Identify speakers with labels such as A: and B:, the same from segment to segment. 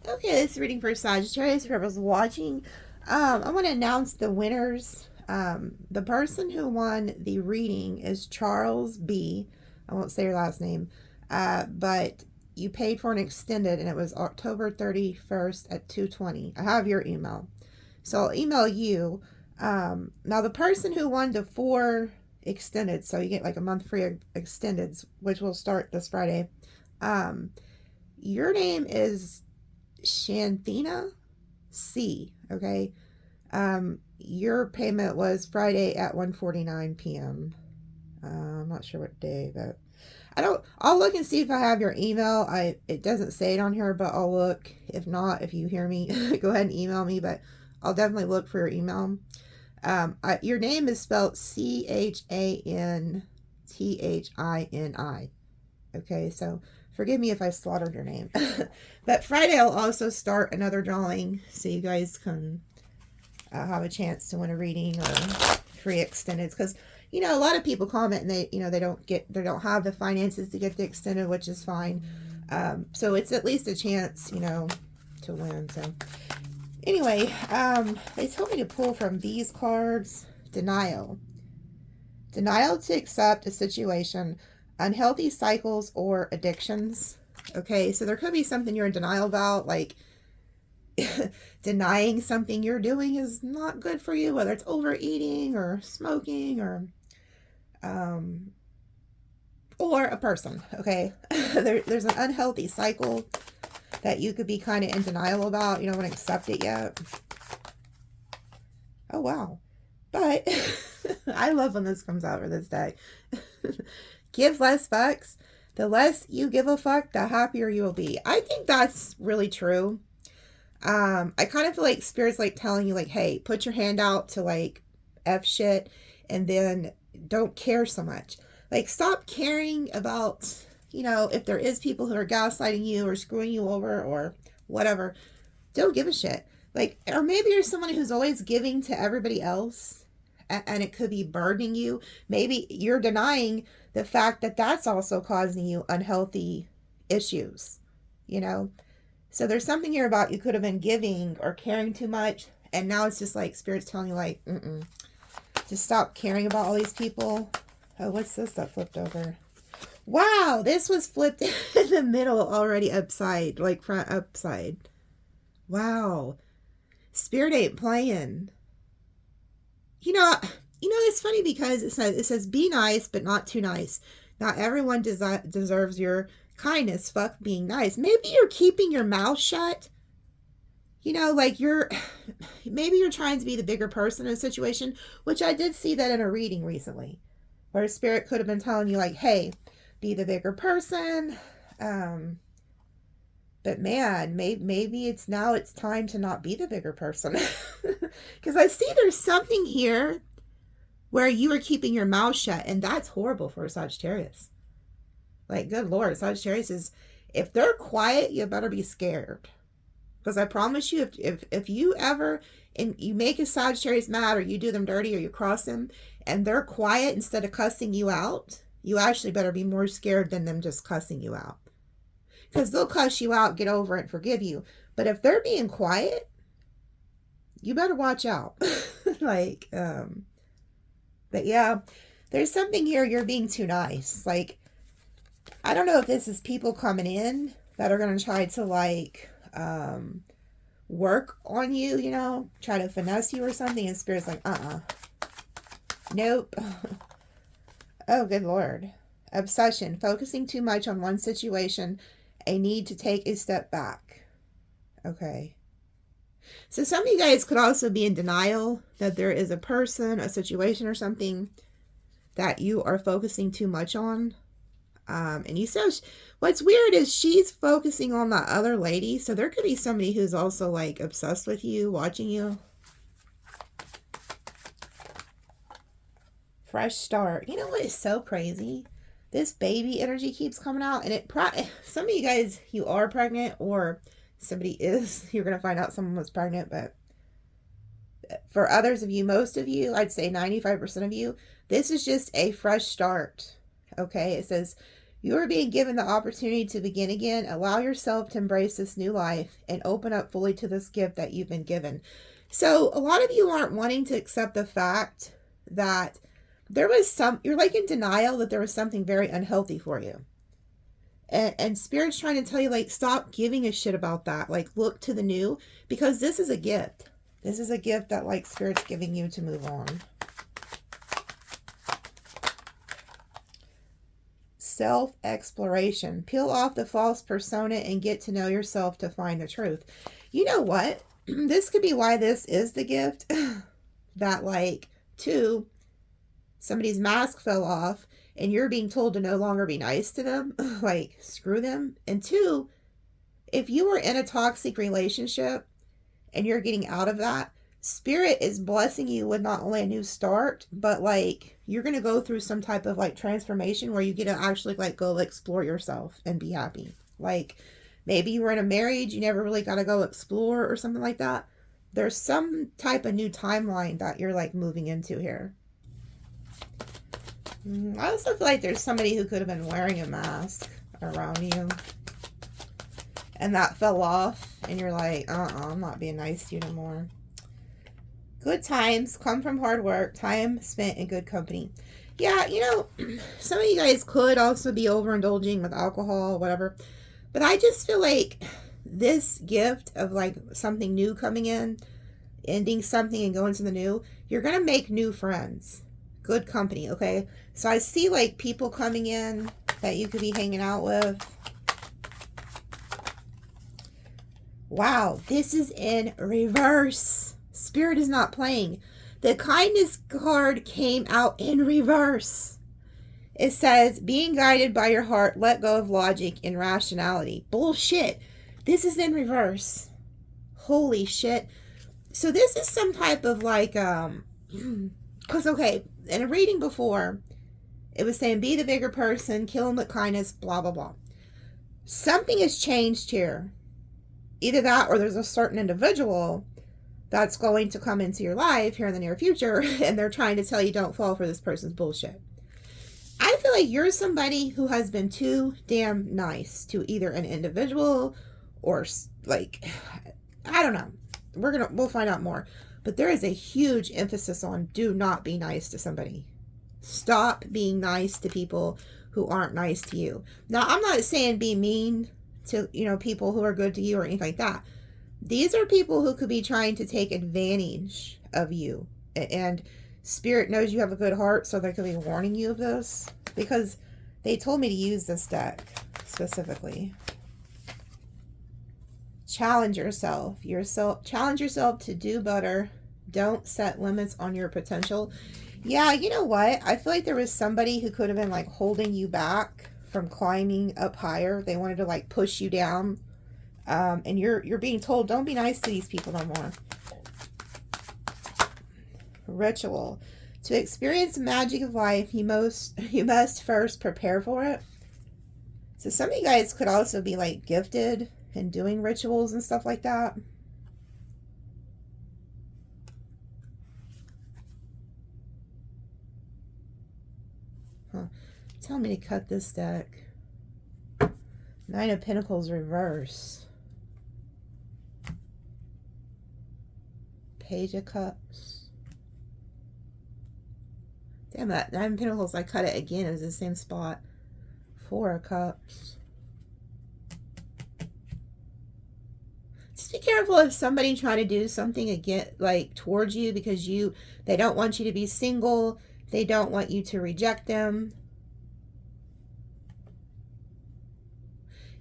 A: Okay, this is reading for Sagittarius. Whoever's watching, I want to announce the winners. The person who won the reading is Charles B. I won't say your last name, but you paid for an extended, and it was October 31st at 2:20. I have your email, so I'll email you. Now the person who won the 4 extended, so you get like a month free extendeds, which will start this Friday. Your name is Shanthina C. Okay. Your payment was Friday at 1:49 p.m. I'm not sure what day, but I'll look and see if I have your email. It doesn't say it on here, but I'll look. If not, if you hear me, go ahead and email me, but I'll definitely look for your email. Your name is spelled Chanthini. Okay, so forgive me if I slaughtered your name. But Friday I'll also start another drawing so you guys can have a chance to win a reading or free extendeds. Because, you know, a lot of people comment and they don't have the finances to get the extended, which is fine. So it's at least a chance, to win. So anyway, they told me to pull from these cards. Denial to accept a situation, unhealthy cycles or addictions. Okay, so there could be something you're in denial about, like denying something you're doing is not good for you, whether it's overeating or smoking or a person. Okay, there's an unhealthy cycle that you could be kind of in denial about. You don't want to accept it yet. Oh wow, but I love when this comes out for this day. Give less fucks. The less you give a fuck, the happier you will be. I think that's really true. I kind of feel like Spirit's like telling you, like, hey, put your hand out to like F shit and then don't care so much. Like, stop caring about, if there is people who are gaslighting you or screwing you over or whatever. Don't give a shit. Like, or maybe you're someone who's always giving to everybody else and it could be burdening you. Maybe you're denying the fact that that's also causing you unhealthy issues, So there's something here about you could have been giving or caring too much, and now it's just like Spirit's telling you, like, just stop caring about all these people. Oh, what's this that flipped over? Wow, this was flipped in the middle already upside, like front upside. Wow. Spirit ain't playing. It's funny because it says be nice, but not too nice. Not everyone deserves your kindness. Fuck being nice. Maybe you're keeping your mouth shut. Like maybe you're trying to be the bigger person in a situation, which I did see that in a reading recently, where Spirit could have been telling you, like, hey, be the bigger person. But man, maybe it's time to not be the bigger person. Because I see there's something here where you are keeping your mouth shut, and that's horrible for a Sagittarius. Like, good Lord, Sagittarius is, if they're quiet, you better be scared. Because I promise you, if you ever, and you make a Sagittarius mad, or you do them dirty, or you cross them, and they're quiet instead of cussing you out, you actually better be more scared than them just cussing you out. Because they'll cuss you out, get over it, and forgive you. But if they're being quiet, you better watch out. But yeah, there's something here, you're being too nice. Like, I don't know if this is people coming in that are going to try to, like, work on you, try to finesse you or something, and Spirit's like, nope. Oh, good Lord. Obsession, focusing too much on one situation, a need to take a step back. Okay. So some of you guys could also be in denial that there is a person, a situation, or something that you are focusing too much on. And you said, what's weird is she's focusing on that other lady. So there could be somebody who's also, like, obsessed with you, watching you. Fresh start. You know what is so crazy? This baby energy keeps coming out, and some of you guys, you are pregnant, or somebody is. You're going to find out someone was pregnant, but for others of you, most of you, I'd say 95% of you, this is just a fresh start. Okay, it says You are being given the opportunity to begin again. Allow yourself to embrace this new life and open up fully to this gift that you've been given. So a lot of you aren't wanting to accept the fact that there was you're like in denial that there was something very unhealthy for you. And Spirit's trying to tell you, like, stop giving a shit about that. Like, look to the new, because this is a gift. This is a gift that, like, Spirit's giving you to move on. Self-exploration. Peel off the false persona and get to know yourself to find the truth. You know what? This could be why this is the gift. That, like, 2, somebody's mask fell off and you're being told to no longer be nice to them. Like, screw them. And 2, if you were in a toxic relationship and you're getting out of that, Spirit is blessing you with not only a new start, but, like, you're going to go through some type of, like, transformation where you get to actually, like, go explore yourself and be happy. Like, maybe you were in a marriage, you never really got to go explore or something like that. There's some type of new timeline that you're, like, moving into here. I also feel like there's somebody who could have been wearing a mask around you. And that fell off. And you're like, I'm not being nice to you no more. Good times come from hard work. Time spent in good company. Yeah, you know, some of you guys could also be overindulging with alcohol, whatever. But I just feel like this gift of, like, something new coming in, ending something and going to the new, you're going to make new friends. Good company, okay? So I see, like, people coming in that you could be hanging out with. Wow, this is in reverse. Spirit is not playing. The kindness card came out in reverse. It says, being guided by your heart, let go of logic and rationality. Bullshit. This is in reverse. Holy shit. So this is some type of, like, because, okay, in a reading before, it was saying, be the bigger person, kill him with kindness, blah, blah, blah. Something has changed here. Either that or there's a certain individual that's going to come into your life here in the near future, and they're trying to tell you don't fall for this person's bullshit. I feel like you're somebody who has been too damn nice to either an individual or, like, I don't know. We'll find out more. But there is a huge emphasis on do not be nice to somebody. Stop being nice to people who aren't nice to you. Now, I'm not saying be mean to, you know, people who are good to you or anything like that. These are people who could be trying to take advantage of you. And Spirit knows you have a good heart, so they could be warning you of this. Because they told me to use this deck specifically. Challenge yourself. Challenge yourself to do better. Don't set limits on your potential. Yeah, you know what? I feel like there was somebody who could have been, like, holding you back from climbing up higher. They wanted to, like, push you down. And you're being told, don't be nice to these people no more. Ritual. To experience the magic of life, you must first prepare for it. So some of you guys could also be, like, gifted in doing rituals and stuff like that. Tell me to cut this deck. 9 of Pentacles reverse. Page of Cups. Damn, that 9 of Pentacles, I cut it again. It was the same spot. 4 of Cups. Just be careful of somebody trying to do something again, like, towards you, because they don't want you to be single. They don't want you to reject them.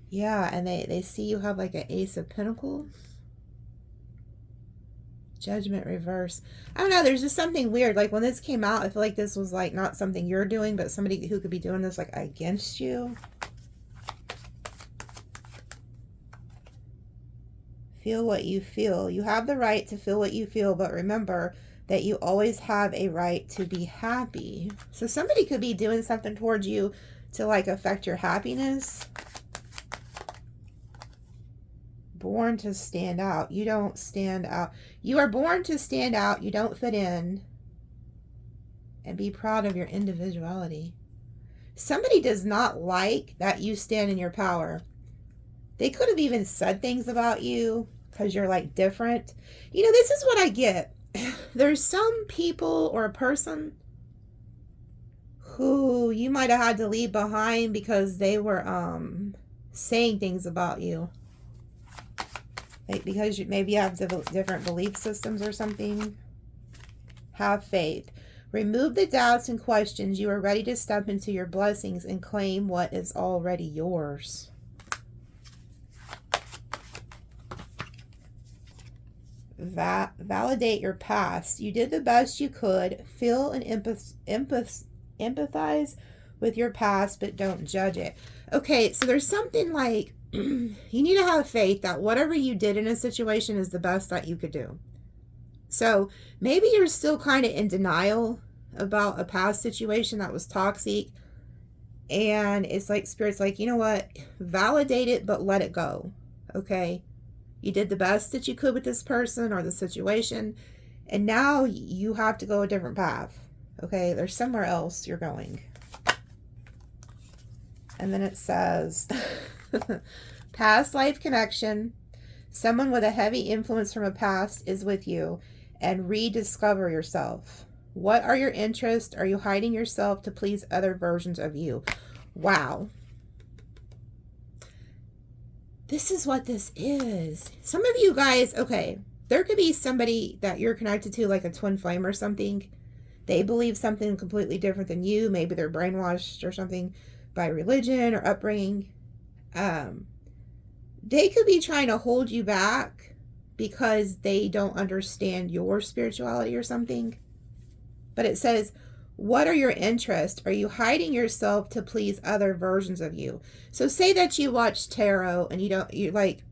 A: Yeah, and they see you have, like, an Ace of Pentacles. Judgment reverse. I don't know, there's just something weird. Like, when this came out, I feel like this was, like, not something you're doing, but somebody who could be doing this, like, against you. Feel what you feel. You have the right to feel what you feel, but remember that you always have a right to be happy. So somebody could be doing something towards you to, like, affect your happiness. Born to stand out. You don't stand out. You are born to stand out. You don't fit in. And be proud of your individuality. Somebody does not like that you stand in your power. They could have even said things about you because you're like different. You know, this is what I get. There's some people or a person who you might have had to leave behind because they were saying things about you. Like because you maybe have different belief systems or something. Have faith. Remove the doubts and questions. You are ready to step into your blessings and claim what is already yours. Validate your past. You did the best you could. Feel and empathize with your past, but don't judge it. Okay, so there's something like you need to have faith that whatever you did in a situation is the best that you could do. So maybe you're still kind of in denial about a past situation that was toxic. And it's like Spirit's like, you know what? Validate it, but let it go. Okay? You did the best that you could with this person or the situation. And now you have to go a different path. Okay? There's somewhere else you're going. And then it says, past life connection. Someone with a heavy influence from a past is with you. And rediscover yourself. What are your interests? Are you hiding yourself to please other versions of you? Wow. This is what this is. Some of you guys, okay, there could be somebody that you're connected to, like a twin flame or something. They believe something completely different than you. Maybe they're brainwashed or something by religion or upbringing. They could be trying to hold you back because they don't understand your spirituality or something. But it says, what are your interests? Are you hiding yourself to please other versions of you? So say that you watch tarot and you like,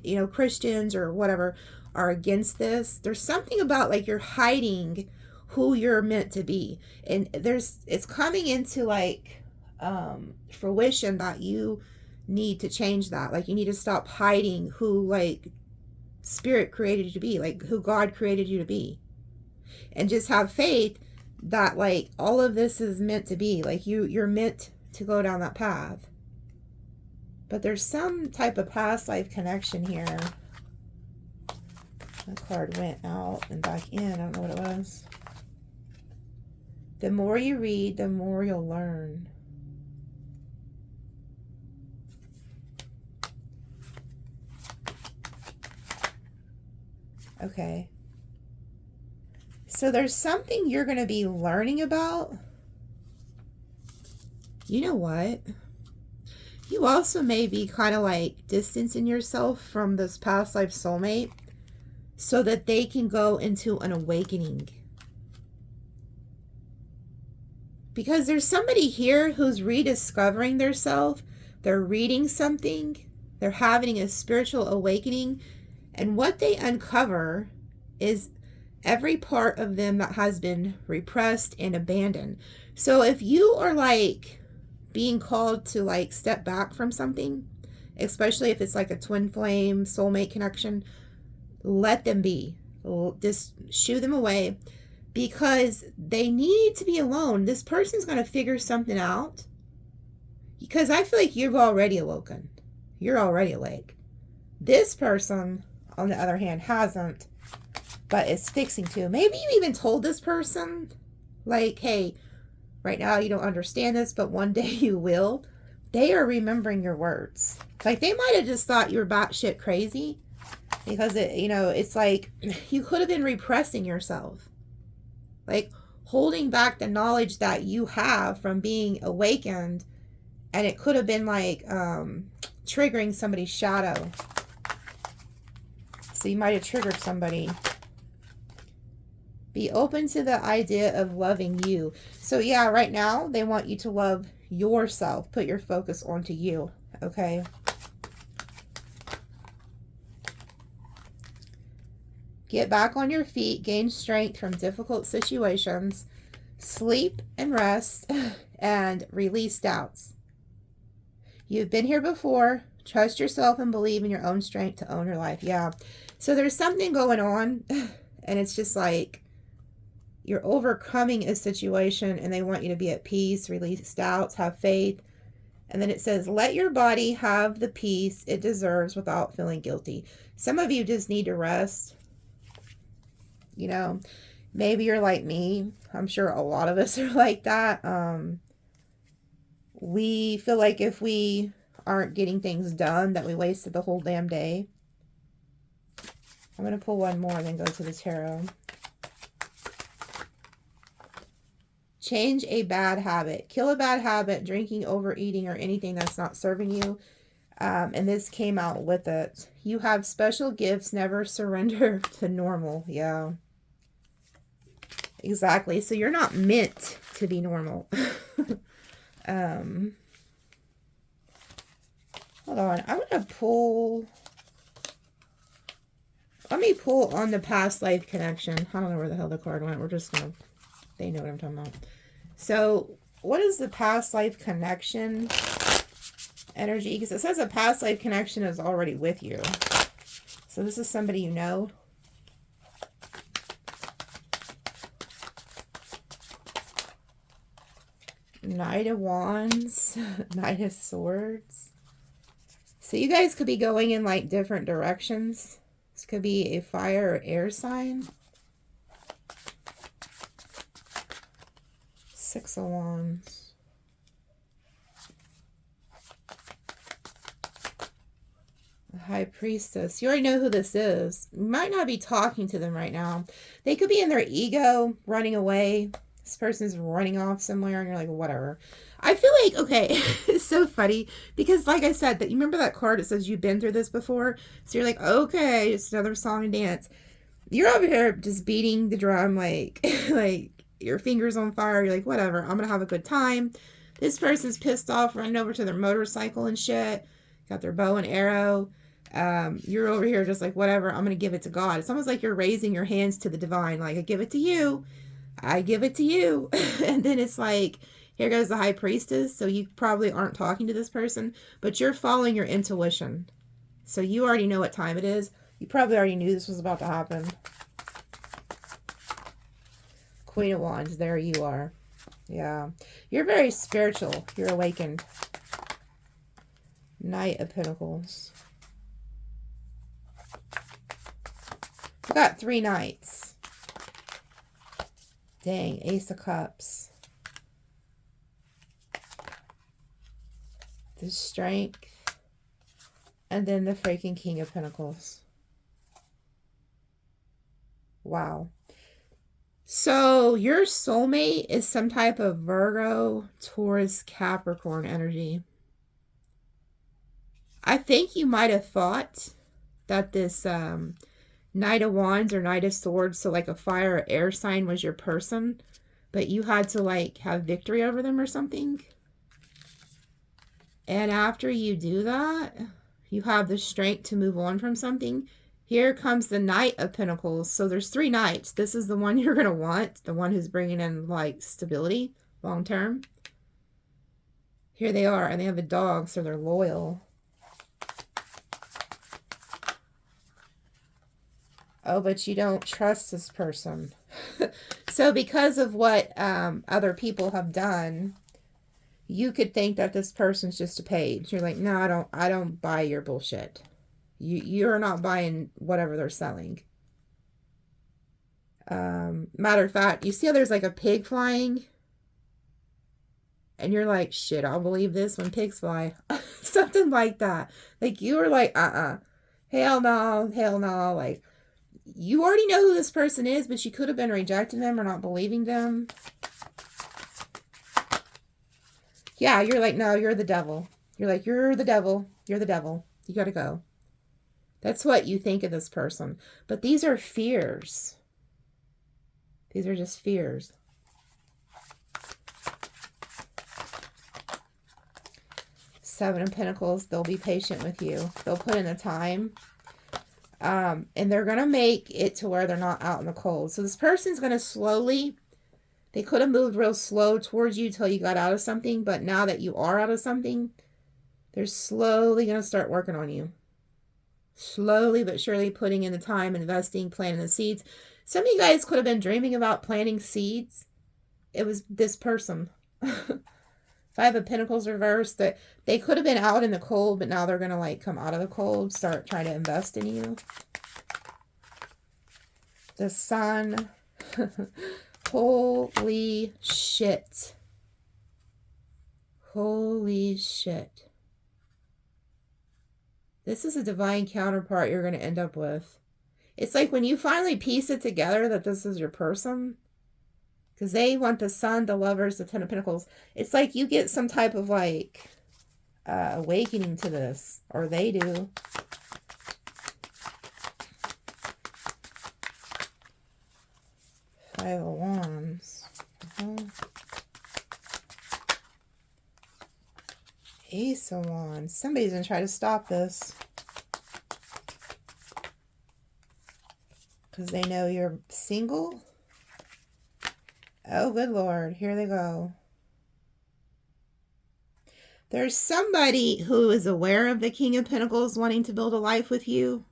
A: you know, Christians or whatever are against this. There's something about like you're hiding who you're meant to be. And it's coming into like fruition that you need to change that. Like you need to stop hiding who like Spirit created you to be, like who God created you to be, and just have faith that like all of this is meant to be. Like you're meant to go down that path. But there's some type of past life connection here. The card went out and back in. I don't know what it was. The more you read, the more you'll learn. Okay. So there's something you're going to be learning about. You know what? You also may be kind of like distancing yourself from this past life soulmate so that they can go into an awakening. Because there's somebody here who's rediscovering their self. They're reading something. They're having a spiritual awakening. And what they uncover is every part of them that has been repressed and abandoned. So if you are like being called to like step back from something, especially if it's like a twin flame soulmate connection, let them be. Just shoo them away because they need to be alone. This person's going to figure something out because I feel like you've already awoken. You're already awake. This person, on the other hand, hasn't, but it's fixing to. Maybe you even told this person, like, hey, right now you don't understand this, but one day you will. They are remembering your words. Like, they might have just thought you were batshit crazy because, it's like you could have been repressing yourself. Like, holding back the knowledge that you have from being awakened, and it could have been like triggering somebody's shadow. So you might have triggered somebody. Be open to the idea of loving you. So yeah, right now they want you to love yourself. Put your focus onto you, okay? Get back on your feet. Gain strength from difficult situations. Sleep and rest and release doubts. You've been here before. Trust yourself and believe in your own strength to own your life. Yeah. So there's something going on and it's just like, You're overcoming a situation and they want you to be at peace, release doubts, have faith. And then it says, let your body have the peace it deserves without feeling guilty. Some of you just need to rest. You know, maybe you're like me. I'm sure a lot of us are like that. We feel like if we aren't getting things done, that we wasted the whole damn day. I'm going to pull one more and then go to the tarot. Change a bad habit. Kill a bad habit, drinking, overeating, or anything that's not serving you. And this came out with it. You have special gifts. Never surrender to normal. Yeah. Exactly. So you're not meant to be normal. Hold on. I'm going to pull... Let me pull on the past life connection. I don't know where the hell the card went. We're just going to... They know what I'm talking about. So, what is the past life connection energy? Because it says a past life connection is already with you. So, this is somebody you know. Knight of Wands. Knight of Swords. So, you guys could be going in like different directions. This could be a fire or air sign. Six of Wands. The High Priestess. You already know who this is. You might not be talking to them right now. They could be in their ego, running away. This person's running off somewhere, and you're like, whatever. I feel like, okay, it's so funny, because like I said, that you remember that card that says you've been through this before? So you're like, okay, it's another song and dance. You're over here just beating the drum, like, like, your fingers on fire. You're like, whatever, I'm gonna have a good time. This person's pissed off, running over to their motorcycle and shit, got their bow and arrow. You're over here just like, whatever, I'm gonna give it to God. It's almost like you're raising your hands to the divine, like, I give it to you, I give it to you. And then it's like, here goes the High Priestess. So you probably aren't talking to this person, but you're following your intuition. So you already know what time it is. You probably already knew this was about to happen. Queen of Wands, there you are. Yeah. You're very spiritual. You're awakened. Knight of Pentacles. I got 3 knights. Dang, Ace of Cups. The Strength. And then the freaking King of Pentacles. Wow. So your soulmate is some type of Virgo, Taurus, Capricorn energy. I think you might have thought that this Knight of Wands or Knight of Swords, so like a fire or air sign, was your person, but you had to like have victory over them or something. And after you do that, you have the strength to move on from something. Here comes the Knight of Pentacles. So there's 3 knights. This is the one you're going to want. The one who's bringing in like stability long term. Here they are. And they have a dog, so they're loyal. Oh, but you don't trust this person. So because of what other people have done, you could think that this person's just a page. You're like, no, I don't buy your bullshit. You're not buying whatever they're selling. Matter of fact, you see how there's like a pig flying? And you're like, shit, I'll believe this when pigs fly. Something like that. Like you were like, hell no. Like you already know who this person is, but you could have been rejecting them or not believing them. Yeah, you're like, no, you're the devil. You're like, you're the devil. You're the devil. You gotta go. That's what you think of this person. But these are fears. These are just fears. Seven of Pentacles. They'll be patient with you. They'll put in the time. And they're going to make it to where they're not out in the cold. So this person's going to slowly... They could have moved real slow towards you till you got out of something. But now that you are out of something, they're slowly going to start working on you. Slowly but surely putting in the time, investing, planting the seeds. Some of you guys could have been dreaming about planting seeds. It was this person. Five of Pentacles reversed. That they could have been out in the cold, but now they're going to like come out of the cold, start trying to invest in you. The Sun. Holy shit. Holy shit. This is a divine counterpart you're going to end up with. It's like when you finally piece it together that this is your person. Because they want the Sun, the Lovers, the Ten of Pentacles. It's like you get some type of like awakening to this. Or they do. Five of Wands. Ace of Wands. Somebody's going to try to stop this. Because they know you're single. Oh, good Lord. Here they go. There's somebody who is aware of the King of Pentacles wanting to build a life with you.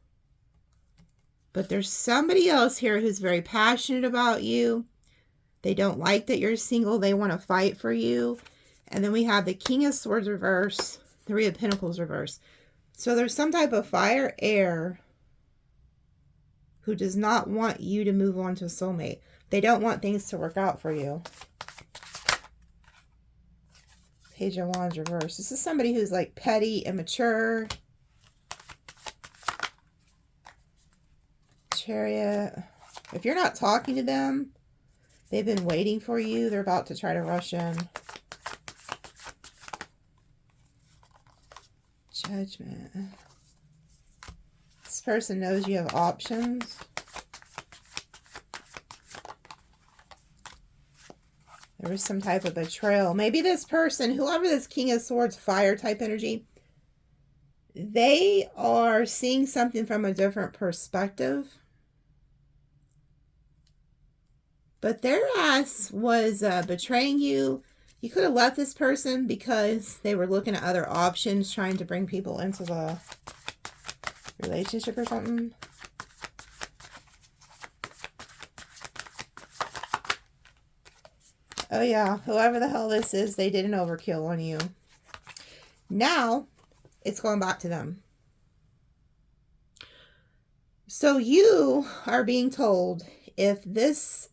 A: But there's somebody else here who's very passionate about you. They don't like that you're single. They want to fight for you. And then we have the King of Swords reverse, Three of Pentacles reverse. So there's some type of fire, air, who does not want you to move on to a soulmate. They don't want things to work out for you. Page of Wands reverse. This is somebody who's like petty, immature. Chariot. If you're not talking to them, they've been waiting for you. They're about to try to rush in. Judgment. This person knows you have options. There was some type of betrayal. Maybe this person, whoever this King of Swords, fire type energy, they are seeing something from a different perspective. But their ass was betraying you. You could have left this person because they were looking at other options, trying to bring people into the relationship or something. Oh yeah, whoever the hell this is, they did an overkill on you. Now, it's going back to them. So you are being told, if this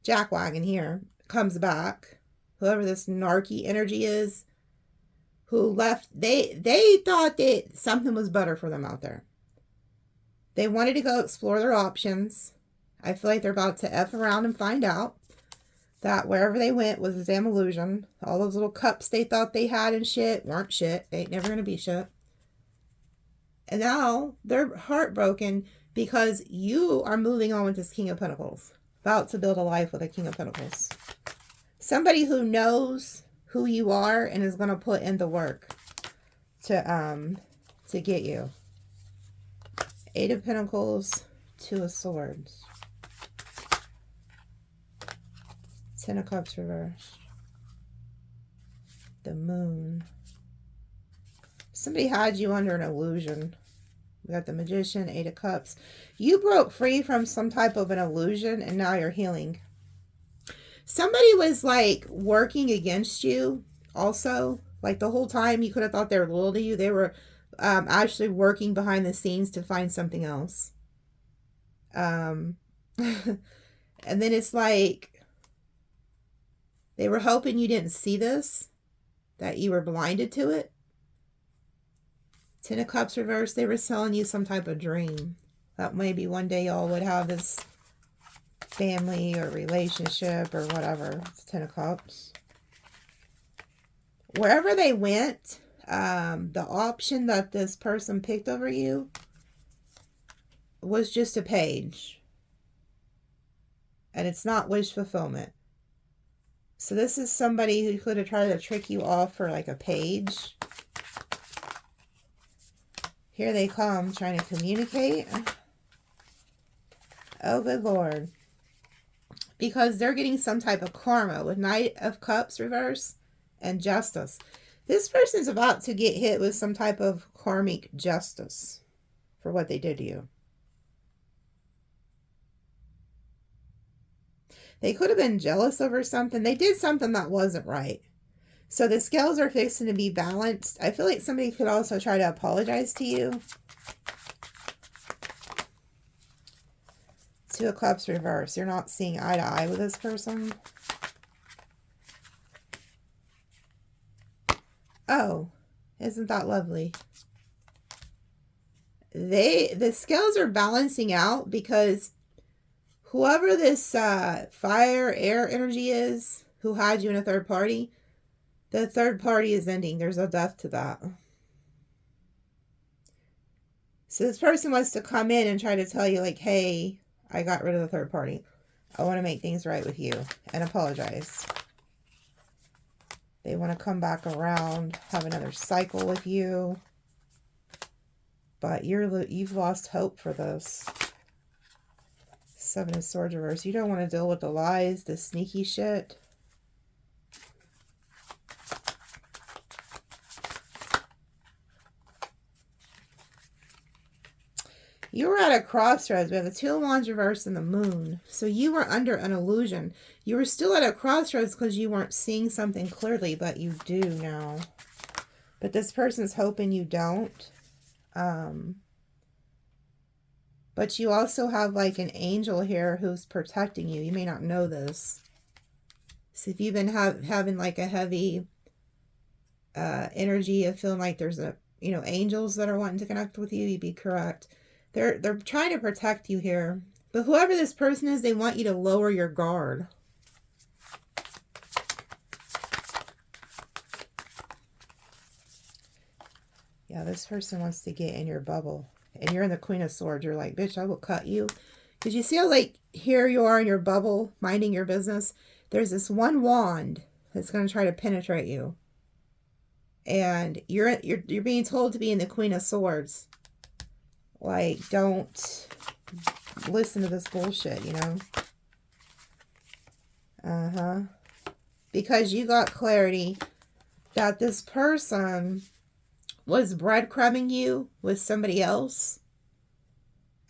A: jackwagon here comes back, whoever this narky energy is, who left, they thought that something was better for them out there. They wanted to go explore their options. I feel like they're about to F around and find out that wherever they went was a damn illusion. All those little cups they thought they had and shit weren't shit. They ain't never going to be shit. And now they're heartbroken because you are moving on with this King of Pentacles. About to build a life with a King of Pentacles. Somebody who knows who you are and is going to put in the work to get you. Eight of Pentacles, Two of Swords. Ten of Cups reversed. The Moon. Somebody had you under an illusion. We got the Magician, Eight of Cups. You broke free from some type of an illusion and now you're healing. Somebody was like working against you also. Like the whole time you could have thought they were loyal to you. They were actually working behind the scenes to find something else. And then it's like they were hoping you didn't see this, that you were blinded to it. Ten of Cups reversed. They were selling you some type of dream that maybe one day y'all would have this family or relationship or whatever. It's Ten of Cups. Wherever they went, the option that this person picked over you was just a page. And it's not wish fulfillment. So this is somebody who could have tried to trick you off for like a page. Here they come trying to communicate. Oh, good Lord. Because they're getting some type of karma with Knight of Cups reverse and Justice. This person's about to get hit with some type of karmic justice. for what they did to you. They could have been jealous over something. They did something that wasn't right. So the scales are fixing to be balanced. I feel like somebody could also try to apologize to you. Two of Cups reverse. You're not seeing eye to eye with this person. Oh, isn't that lovely? The scales are balancing out because whoever this fire, air energy is who had you in a third party, the third party is ending. There's a death to that. So this person wants to come in and try to tell you like, hey, I got rid of the third party. I want to make things right with you and apologize. They want to come back around, have another cycle with you. But you've lost hope for this. Seven of Swords reverse. You don't want to deal with the lies, the sneaky shit. You were at a crossroads. We have the Two of Wands reversed and the Moon. So you were under an illusion. You were still at a crossroads because you weren't seeing something clearly, but you do now. But this person's hoping you don't. But you also have like an angel here who's protecting you. You may not know this. So if you've been having like a heavy energy of feeling like there's angels that are wanting to connect with you, you'd be correct. They're trying to protect you here. But whoever this person is, they want you to lower your guard. Yeah, this person wants to get in your bubble. And you're in the Queen of Swords. You're like, bitch, I will cut you. Because you see how, like, here you are in your bubble, minding your business. There's this one wand that's going to try to penetrate you. And you're being told to be in the Queen of Swords. Like, don't listen to this bullshit, you know? Because you got clarity that this person was breadcrumbing you with somebody else.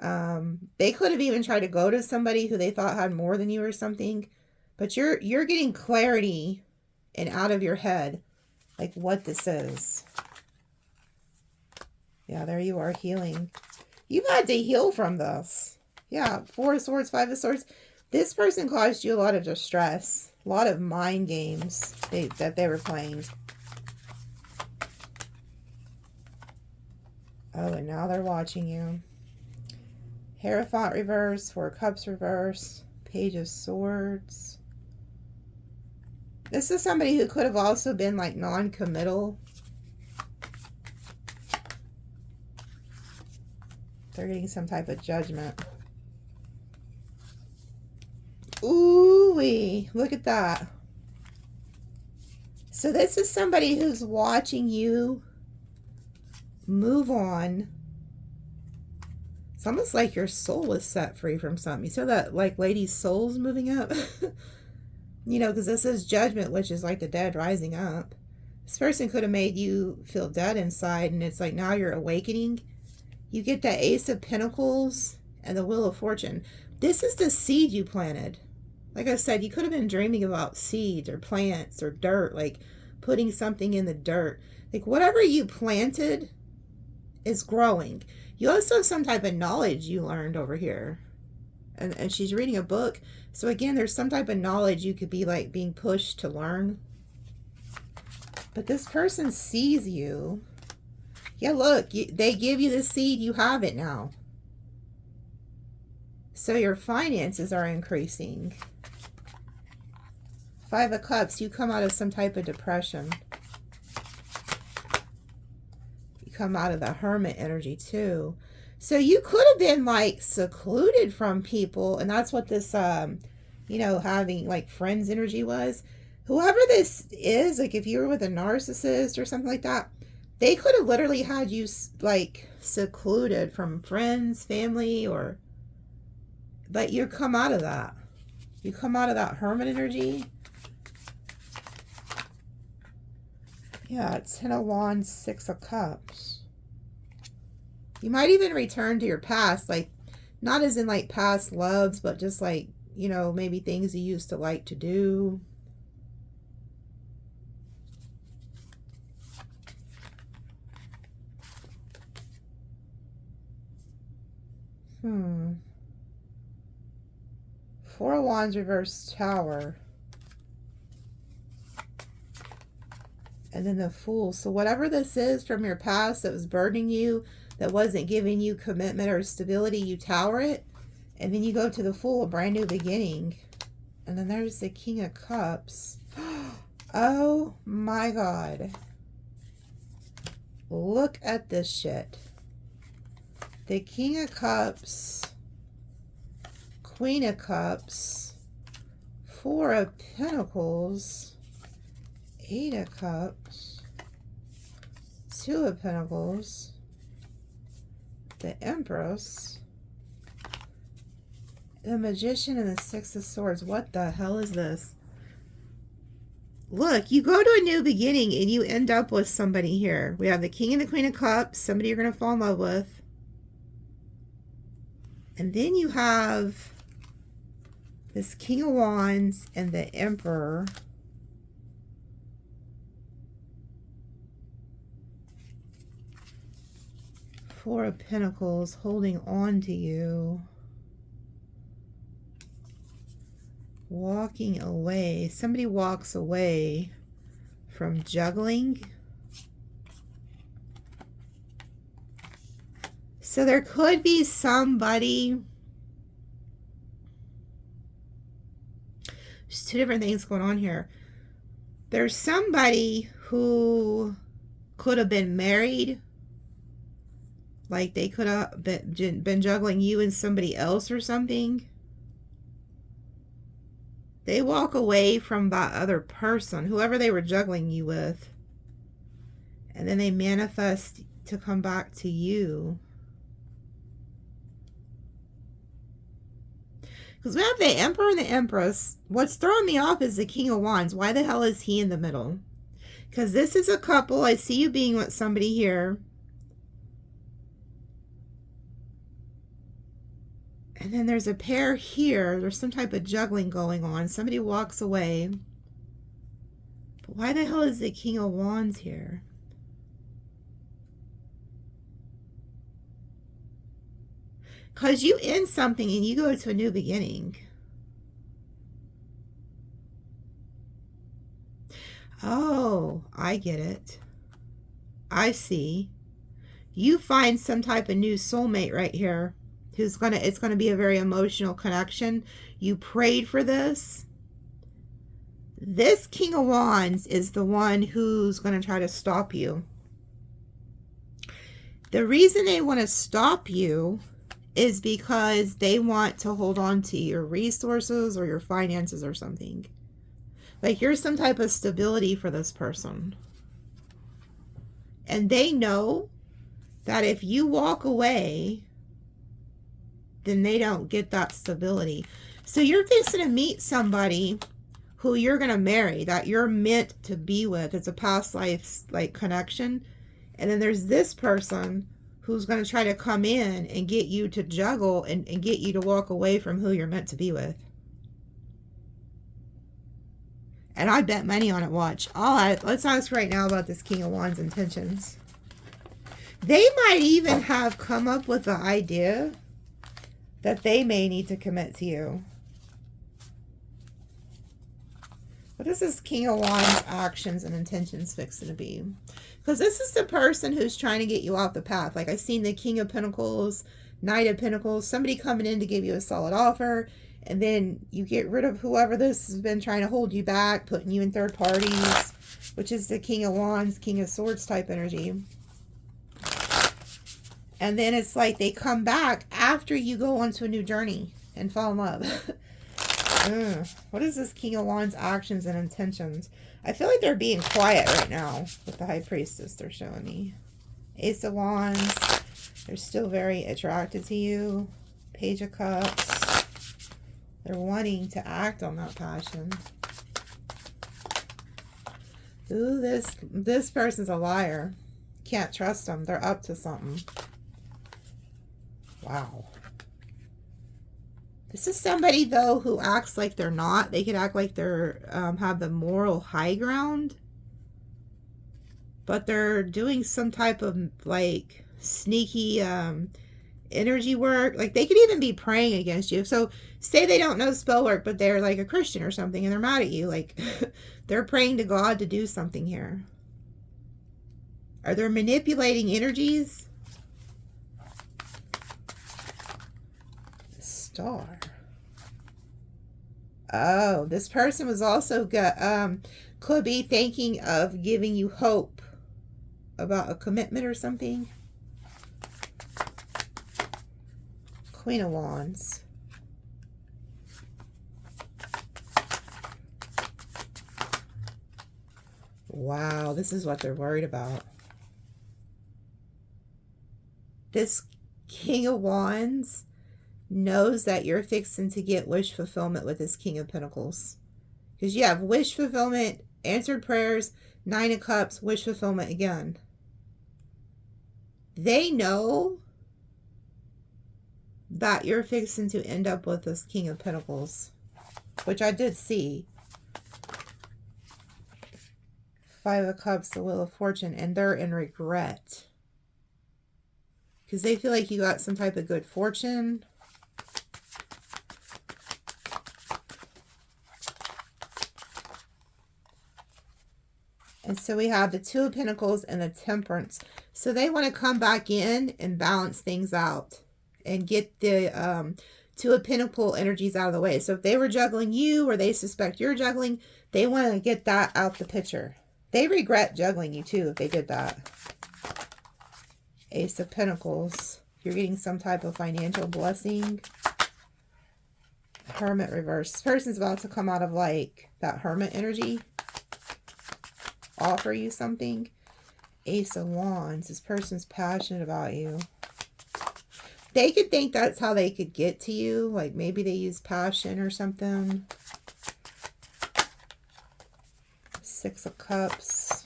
A: They could have even tried to go to somebody who they thought had more than you or something. But you're getting clarity and out of your head, like what this is. Yeah, there you are healing. You've had to heal from this. Yeah, Four of Swords, Five of Swords. This person caused you a lot of distress. A lot of mind games that they were playing. Oh, and now they're watching you. Hierophant reverse, Four of Cups reverse, Page of Swords. This is somebody who could have also been like non-committal. They're getting some type of judgment. Ooh-wee, look at that. So this is somebody who's watching you move on. It's almost like your soul is set free from something. You saw that like lady's soul's moving up? You know, because this is judgment, which is like the dead rising up. This person could have made you feel dead inside, and it's like now you're awakening. You get the Ace of Pentacles and the Wheel of Fortune. This is the seed you planted. Like I said, you could have been dreaming about seeds or plants or dirt, like putting something in the dirt. Like whatever you planted is growing. You also have some type of knowledge you learned over here. And she's reading a book. So again, there's some type of knowledge you could be like being pushed to learn. But this person sees you. Yeah, look, they give you the seed, you have it now. So your finances are increasing. Five of Cups, you come out of some type of depression. You come out of the Hermit energy too. So you could have been like secluded from people, and that's what this, you know, having like friends energy was. Whoever this is, like if you were with a narcissist or something like that, they could have literally had you like secluded from friends, family, or, but you come out of that. You come out of that Hermit energy. Yeah, it's Ten of Wands, Six of Cups. You might even return to your past, like, not as in like past loves, but just like, you know, maybe things you used to like to do. Four of Wands reverse Tower. And then the Fool. So whatever this is from your past that was burdening you, that wasn't giving you commitment or stability, you tower it. And then you go to the Fool, a brand new beginning. And then there's the King of Cups. Oh my God. Look at this shit. The King of Cups, Queen of Cups, Four of Pentacles, Eight of Cups, Two of Pentacles, the Empress, the Magician, and the Six of Swords. What the hell is this? Look, you go to a new beginning and you end up with somebody here. We have the King and the Queen of Cups, somebody you're going to fall in love with. And then you have this King of Wands and the Emperor. Four of Pentacles holding on to you. Walking away. Somebody walks away from juggling. So there could be somebody. There's two different things going on here. There's somebody who could have been married. Like they could have been juggling you and somebody else or something. They walk away from that other person, whoever they were juggling you with. And then they manifest to come back to you. Because we have the Emperor and the Empress. What's throwing me off is the King of Wands. Why the hell is he in the middle? Because this is a couple. I see you being with somebody here. And then there's a pair here. There's some type of juggling going on. Somebody walks away. But why the hell is the King of Wands here? Because you end something and you go to a new beginning. Oh, I get it. I see. You find some type of new soulmate right here. It's gonna be a very emotional connection. You prayed for this. This King of Wands is the one who's gonna try to stop you. The reason they want to stop you is because they want to hold on to your resources or your finances or something. Like you're some type of stability for this person. And they know that if you walk away, then they don't get that stability. So you're fixing to meet somebody who you're going to marry, that you're meant to be with. It's a past life like connection. And then there's this person who's going to try to come in and get you to juggle and get you to walk away from who you're meant to be with. And I bet money on it. Watch. Let's ask right now about this King of Wands intentions. They might even have come up with the idea that they may need to commit to you. What is this King of Wands actions and intentions fixing to be? Because this is the person who's trying to get you off the path. Like I've seen the King of Pentacles, Knight of Pentacles, somebody coming in to give you a solid offer. And then you get rid of whoever this has been trying to hold you back, putting you in third parties, which is the King of Wands, King of Swords type energy. And then it's like they come back after you go onto a new journey and fall in love. What is this King of Wands actions and intentions? I feel like they're being quiet right now with the High Priestess they're showing me. Ace of Wands. They're still very attracted to you. Page of Cups. They're wanting to act on that passion. Ooh, this person's a liar. Can't trust them. They're up to something. Wow. This is somebody, though, who acts like they're not. They could act like they're, have the moral high ground. But they're doing some type of, like, sneaky, energy work. Like, they could even be praying against you. So, say they don't know spell work, but they're, like, a Christian or something, and they're mad at you. Like, they're praying to God to do something here. Are they manipulating energies? Star. Oh, this person was also could be thinking of giving you hope about a commitment or something. Queen of Wands. Wow, this is what they're worried about. This King of Wands knows that you're fixing to get wish fulfillment with this King of Pentacles. Because you have wish fulfillment, answered prayers, 9 of Cups, wish fulfillment again. They know that you're fixing to end up with this King of Pentacles, which I did see. 5 of Cups, the Wheel of Fortune, and they're in regret. Because they feel like you got some type of good fortune. And so we have the 2 of Pentacles and the Temperance. So they want to come back in and balance things out and get the 2 of Pentacle energies out of the way. So if they were juggling you or they suspect you're juggling, they want to get that out the picture. They regret juggling you too if they did that. Ace of Pentacles. You're getting some type of financial blessing. Hermit reverse. This person's about to come out of like that hermit energy. Offer you something. Ace of Wands. This person's passionate about you. They could think that's how they could get to you. Like maybe they use passion or something. 6 of Cups.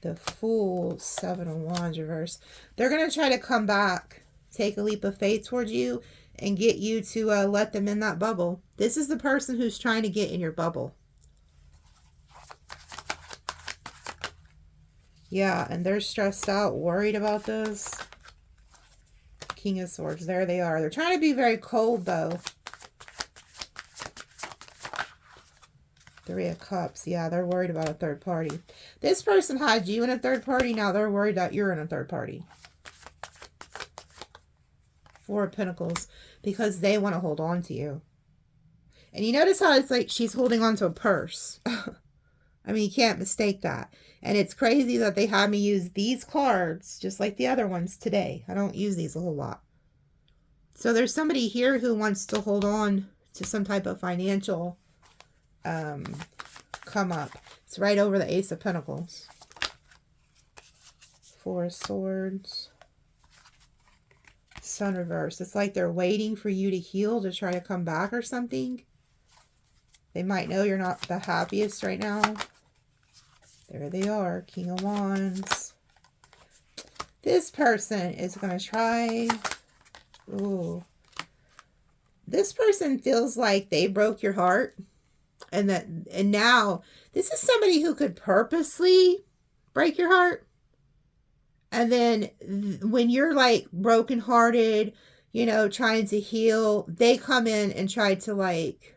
A: The Fool. 7 of Wands reverse. They're going to try to come back. Take a leap of faith towards you. And get you to let them in that bubble. This is the person who's trying to get in your bubble. Yeah, and they're stressed out, worried about this. King of Swords. There they are. They're trying to be very cold, though. 3 of Cups. Yeah, they're worried about a third party. This person had you in a third party. Now they're worried that you're in a third party. 4 of Pentacles. Because they want to hold on to you. And you notice how it's like she's holding on to a purse. I mean, you can't mistake that. And it's crazy that they had me use these cards just like the other ones today. I don't use these a whole lot. So there's somebody here who wants to hold on to some type of financial come up. It's right over the Ace of Pentacles. 4 of Swords. Sun reverse. It's like they're waiting for you to heal to try to come back or something. They might know you're not the happiest right now. There they are. King of Wands. This person is going to try. Ooh. This person feels like they broke your heart. And now this is somebody who could purposely break your heart. And then when you're like brokenhearted, you know, trying to heal, they come in and try to like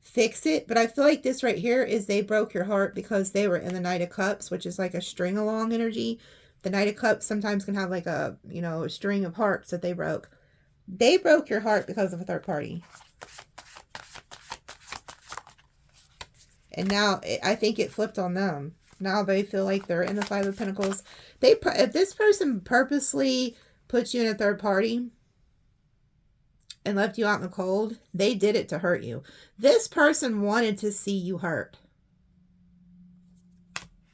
A: fix it. But I feel like this right here is they broke your heart because they were in the Knight of Cups, which is like a string along energy. The Knight of Cups sometimes can have like a, you know, a string of hearts that they broke. They broke your heart because of a third party. And now I think it flipped on them. Now they feel like they're in the 5 of Pentacles. If this person purposely puts you in a third party and left you out in the cold, they did it to hurt you. This person wanted to see you hurt.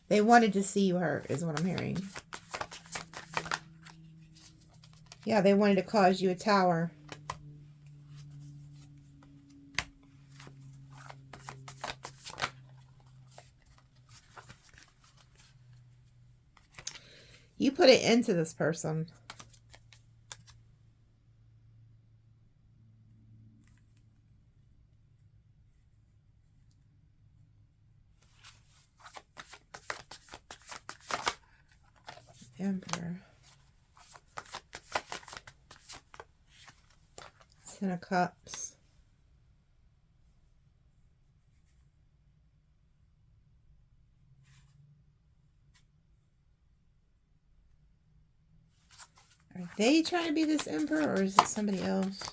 A: They wanted to see you hurt, is what I'm hearing. Yeah, they wanted to cause you a tower. You put it into this person. Ten of Cups. Are they trying to be this Emperor, or is it somebody else?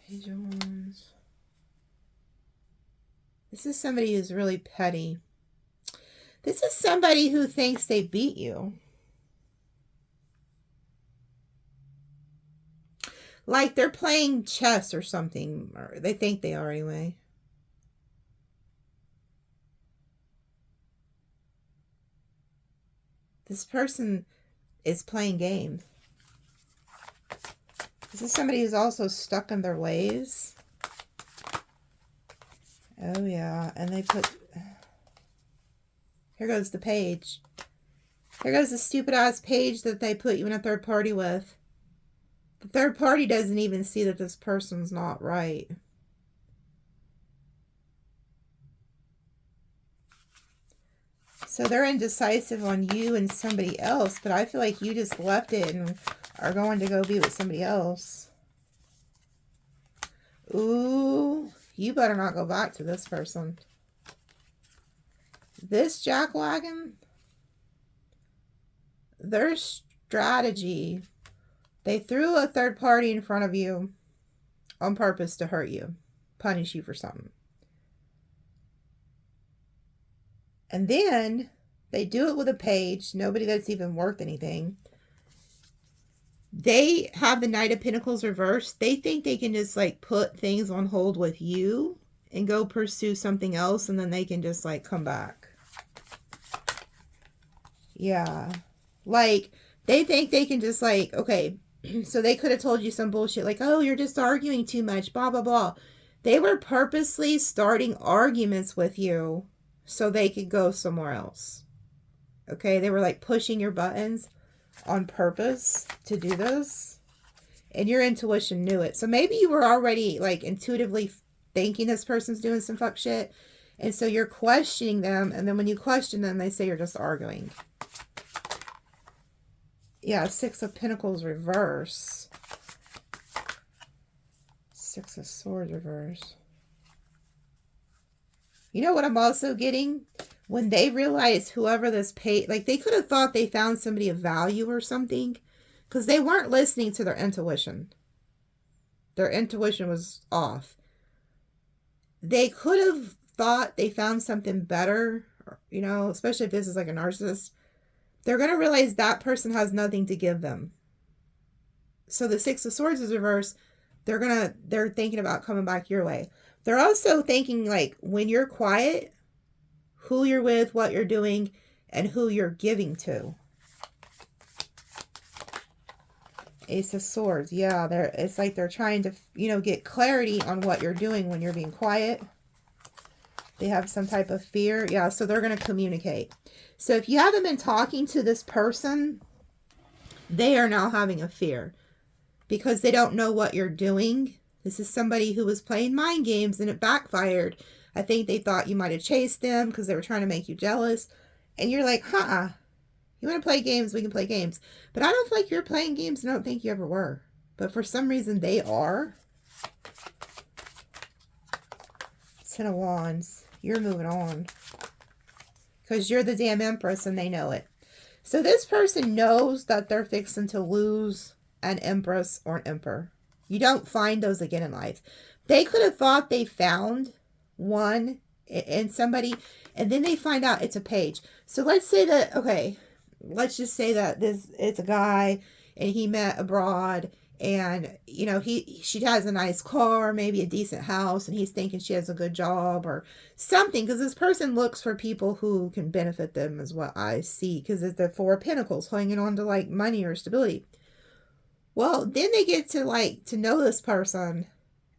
A: Page of Wands. This is somebody who's really petty. This is somebody who thinks they beat you. Like they're playing chess or something. Or they think they are anyway. This person is playing games. This is somebody who's also stuck in their ways. Oh, yeah. And they put... Here goes the page. Here goes the stupid-ass page that they put you in a third party with. The third party doesn't even see that this person's not right. So they're indecisive on you and somebody else, but I feel like you just left it and are going to go be with somebody else. Ooh, you better not go back to this person. This jackwagon, their strategy, they threw a third party in front of you on purpose to hurt you, punish you for something. And then they do it with a page, nobody that's even worth anything. They have the Knight of Pentacles reversed. They think they can just like put things on hold with you and go pursue something else, and then they can just like come back. Yeah. Like, they think they can just like, okay, so they could have told you some bullshit like, oh, you're just arguing too much, blah, blah, blah. They were purposely starting arguments with you so they could go somewhere else. Okay, they were like pushing your buttons on purpose to do this. And your intuition knew it. So maybe you were already like intuitively thinking this person's doing some fuck shit. And so you're questioning them. And then when you question them, they say you're just arguing. Yeah, Six of Pentacles reverse. Six of Swords reverse. You know what I'm also getting? When they realize whoever this paid, like they could have thought they found somebody of value or something, because they weren't listening to their intuition. Their intuition was off. They could have thought they found something better, you know, especially if this is like a narcissist. They're going to realize that person has nothing to give them. So the Six of Swords is reversed. They're thinking about coming back your way. They're also thinking like when you're quiet, who you're with, what you're doing, and who you're giving to. Ace of Swords. Yeah, it's like they're trying to, you know, get clarity on what you're doing when you're being quiet. They have some type of fear. Yeah, so they're going to communicate. So if you haven't been talking to this person, they are now having a fear because they don't know what you're doing. This is somebody who was playing mind games and it backfired. I think they thought you might have chased them because they were trying to make you jealous. And you're like, you want to play games? We can play games. But I don't feel like you're playing games, and I don't think you ever were. But for some reason, they are. Ten of Wands. You're moving on. Because you're the damn Empress and they know it. So this person knows that they're fixing to lose an Empress or an Emperor. You don't find those again in life. They could have thought they found one in somebody, and then they find out it's a page. So let's say that, okay, let's just say that it's a guy and he met abroad, and you know she has a nice car, maybe a decent house, and he's thinking she has a good job or something, because this person looks for people who can benefit them, is what I see, because it's the Four of Pentacles hanging on to like money or stability. Well, then they get to like to know this person,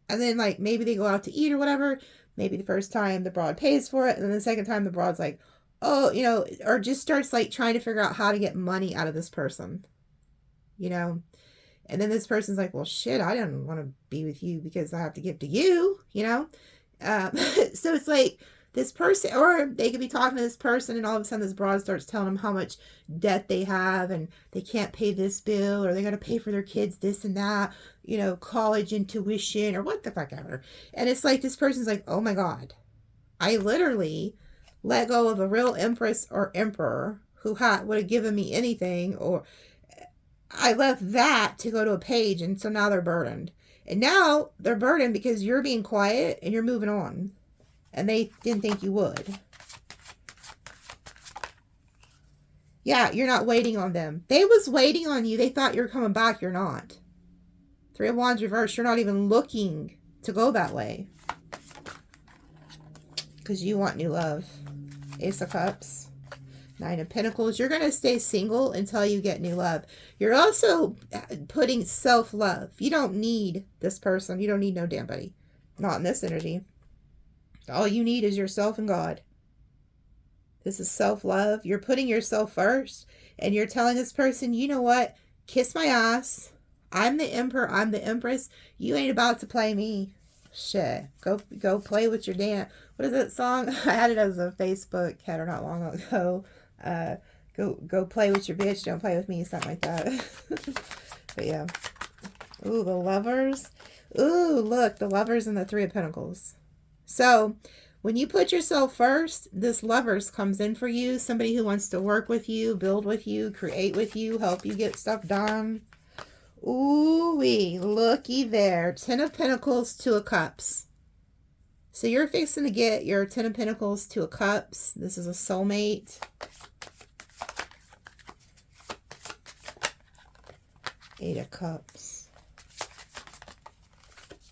A: and then like maybe they go out to eat or whatever. Maybe the first time the broad pays for it, and then the second time the broad's like, oh, you know, or just starts like trying to figure out how to get money out of this person, you know. And then this person's like, well, shit, I didn't want to be with you because I have to give to you, you know. So it's like this person, or they could be talking to this person and all of a sudden this broad starts telling them how much debt they have and they can't pay this bill, or they got to pay for their kids this and that, you know, college and tuition or what the fuck ever. And it's like, this person's like, oh my God, I literally let go of a real empress or emperor who would have given me anything, or I left that to go to a page, and so now they're burdened. And now they're burdened because you're being quiet and you're moving on. And they didn't think you would. Yeah, you're not waiting on them. They was waiting on you. They thought you were coming back. You're not. Three of Wands reversed. You're not even looking to go that way. Because you want new love. Ace of Cups. Nine of Pentacles. You're going to stay single until you get new love. You're also putting self-love. You don't need this person. You don't need no damn buddy. Not in this energy. All you need is yourself and God. This is self-love. You're putting yourself first. And you're telling this person, you know what? Kiss my ass. I'm the emperor. I'm the empress. You ain't about to play me. Shit. Go play with your damn... What is that song? I had it as a Facebook header not long ago. Go play with your bitch, don't play with me, something like that. But yeah. Ooh, the Lovers. Ooh, look, the Lovers and the Three of Pentacles. So when you put yourself first, this Lovers comes in for you. Somebody who wants to work with you, build with you, create with you, help you get stuff done. Ooh-wee, looky there. 10 of Pentacles, 2 of Cups. So you're fixing to get your 10 of Pentacles, 2 of Cups. This is a soulmate. Eight of Cups.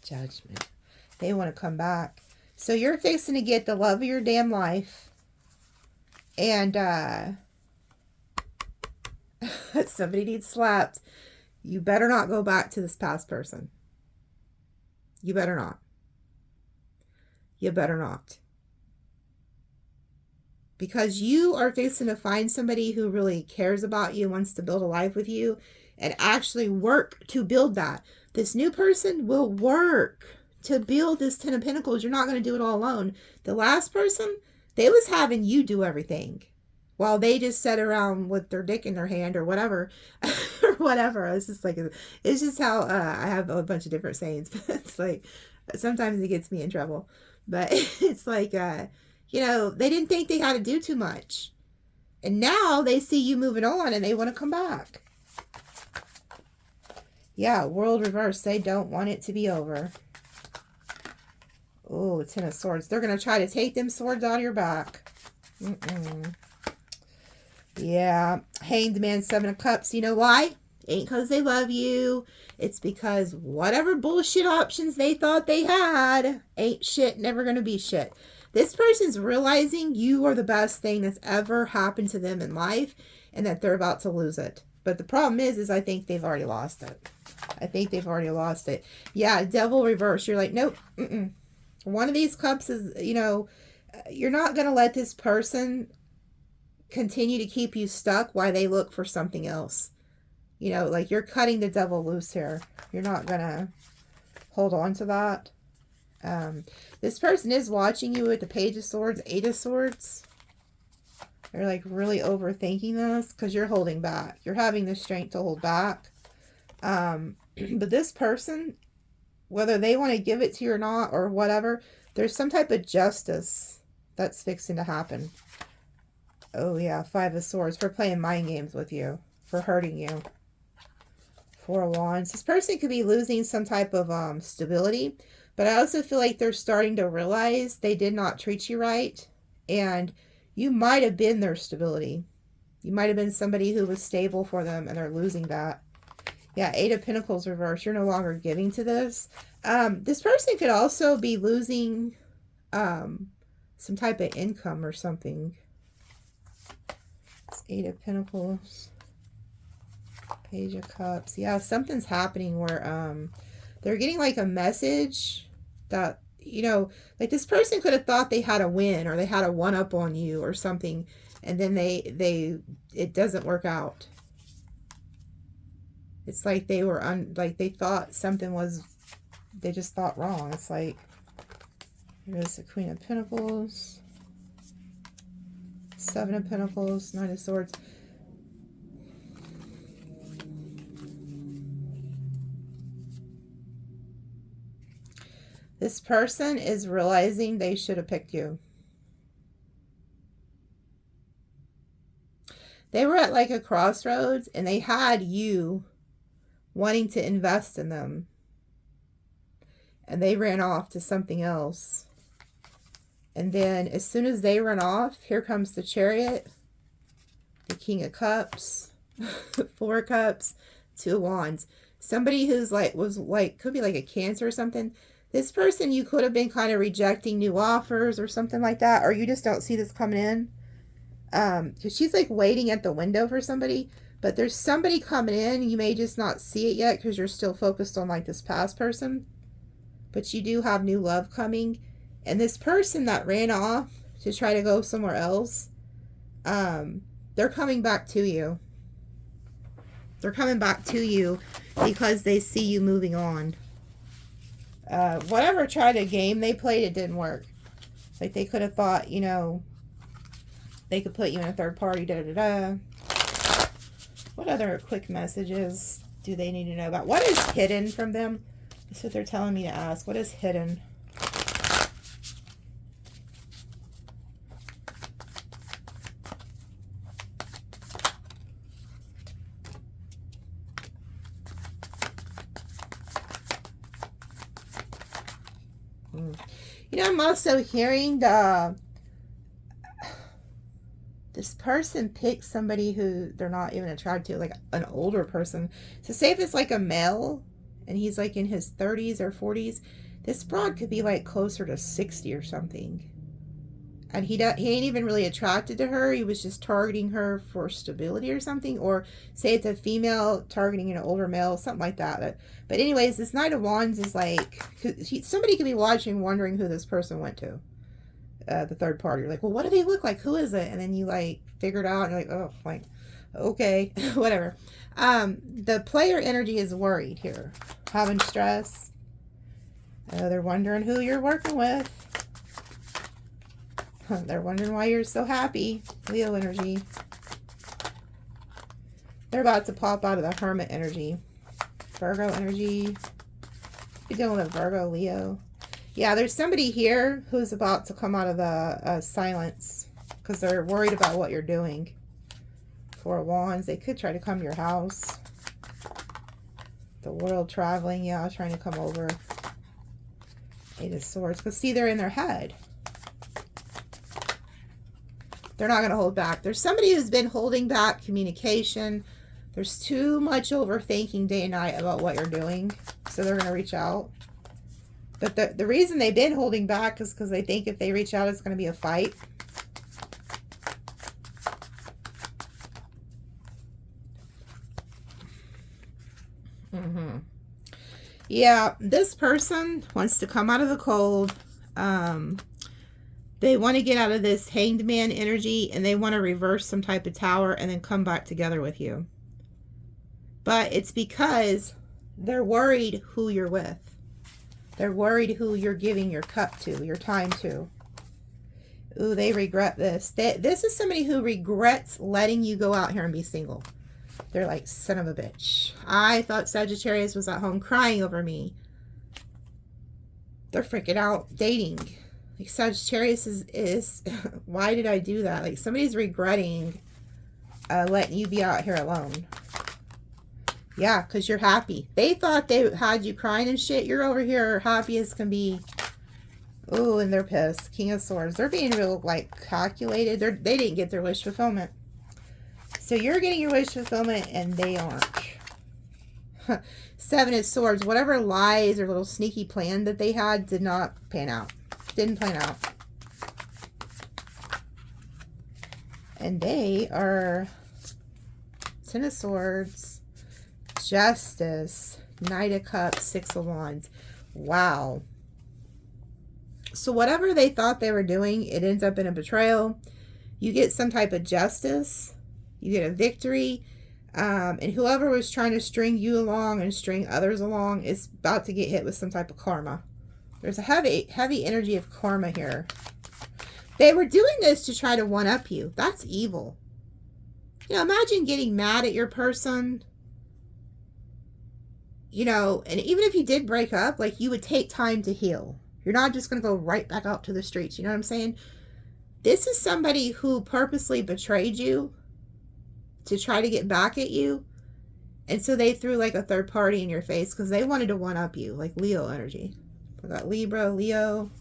A: Judgment. They want to come back. So you're fixing to get the love of your damn life. And somebody needs slapped. You better not go back to this past person. You better not. You better not. Because you are fixing to find somebody who really cares about you, wants to build a life with you, and actually work to build that. This new person will work to build this 10 of Pentacles. You're not going to do it all alone. The last person, they was having you do everything while they just sat around with their dick in their hand or whatever. Or whatever. It's just like, it's just how I have a bunch of different sayings. But it's like, sometimes it gets me in trouble. But it's like, you know, they didn't think they had to do too much. And now they see you moving on and they want to come back. Yeah, World reverse. They don't want it to be over. Oh, 10 of Swords. They're going to try to take them swords out of your back. Yeah. Hanged Man, 7 of Cups. You know why? Ain't because they love you. It's because whatever bullshit options they thought they had ain't shit, never going to be shit. This person's realizing you are the best thing that's ever happened to them in life and that they're about to lose it. But the problem is I think they've already lost it. I think they've already lost it. Yeah, Devil reverse. You're like, nope. One of these cups is, you know, you're not going to let this person continue to keep you stuck while they look for something else. You know, like you're cutting the devil loose here. You're not going to hold on to that. This person is watching you with the Page of Swords, 8 of Swords. They're like really overthinking this because you're holding back. You're having the strength to hold back. But this person, whether they want to give it to you or not or whatever, there's some type of justice that's fixing to happen. Oh yeah, 5 of Swords, for playing mind games with you, for hurting you. 4 of Wands. This person could be losing some type of stability, but I also feel like they're starting to realize they did not treat you right, and you might have been their stability. You might have been somebody who was stable for them, and they're losing that. Yeah, 8 of Pentacles reverse. You're no longer giving to this. This person could also be losing some type of income or something. It's 8 of Pentacles. Page of Cups. Yeah, something's happening where they're getting like a message that, you know, like this person could have thought they had a win or they had a one-up on you or something, and then it doesn't work out. It's like they were like they thought something was, they just thought wrong. It's like, here's the Queen of Pentacles. Seven of Pentacles, Nine of Swords. This person is realizing they should have picked you. They were at like a crossroads and they had you wanting to invest in them. And they ran off to something else. And then as soon as they run off, here comes the Chariot, the King of Cups, Four of Cups, Two of Wands. Somebody who's could be like a Cancer or something. This person, you could have been kind of rejecting new offers or something like that. Or you just don't see this coming in. Because she's like waiting at the window for somebody. But there's somebody coming in. You may just not see it yet because you're still focused on like this past person. But you do have new love coming. And this person that ran off to try to go somewhere else, they're coming back to you. They're coming back to you because they see you moving on. Whatever tried a game they played, it didn't work. Like they could have thought, you know, they could put you in a third party, da-da-da. What other quick messages do they need to know about? What is hidden from them? That's what they're telling me to ask. What is hidden? You know, I'm also hearing this person picks somebody who they're not even attracted to, like an older person. So say if it's like a male and he's like in his 30s or 40s, this broad could be like closer to 60 or something. And he ain't even really attracted to her. He was just targeting her for stability or something. Or say it's a female targeting an older male, something like that. But anyways, this Knight of Wands is like, somebody could be watching wondering who this person went to. The third party. You're like, well, what do they look like? Who is it? And then you like figure it out and you're like, oh, like, okay, whatever. The player energy is worried here. Having stress. They're wondering who you're working with. They're wondering why you're so happy. Leo energy. They're about to pop out of the Hermit energy. Virgo energy. You're dealing with Virgo, Leo. Yeah, there's somebody here who's about to come out of the silence because they're worried about what you're doing. Four of Wands. They could try to come to your house. The world traveling. Yeah, trying to come over. Eight of Swords. Because see, they're in their head. They're not going to hold back. There's somebody who's been holding back communication. There's too much overthinking day and night about what you're doing. So they're going to reach out. But the reason they've been holding back is because they think if they reach out, it's going to be a fight. Yeah, this person wants to come out of the cold. They want to get out of this Hanged Man energy and they want to reverse some type of tower and then come back together with you. But it's because they're worried who you're with. They're worried who you're giving your cup to, your time to. Ooh, they regret this. This is somebody who regrets letting you go out here and be single. They're like, son of a bitch. I thought Sagittarius was at home crying over me. They're freaking out dating. Like Sagittarius is why did I do that? Like somebody's regretting letting you be out here alone. Yeah, because you're happy. They thought they had you crying and shit. You're over here happy as can be. Ooh, and they're pissed. King of Swords. They're being real, like, calculated. They didn't get their wish fulfillment. So you're getting your wish fulfillment and they aren't. Seven of Swords. Whatever lies or little sneaky plan that they had did not pan out. Didn't plan out. And they are Ten of Swords, Justice, Knight of Cups, Six of Wands. Wow. So whatever they thought they were doing, it ends up in a betrayal. You get some type of justice. You get a victory. And whoever was trying to string you along and string others along is about to get hit with some type of karma. There's a heavy energy of karma here. They were doing this to try to one-up you. That's evil. You know, imagine getting mad at your person. You know, and even if you did break up, like, you would take time to heal. You're not just going to go right back out to the streets. You know what I'm saying? This is somebody who purposely betrayed you to try to get back at you. And so they threw like a third party in your face because they wanted to one-up you, like Leo energy. We got Libra, Leo.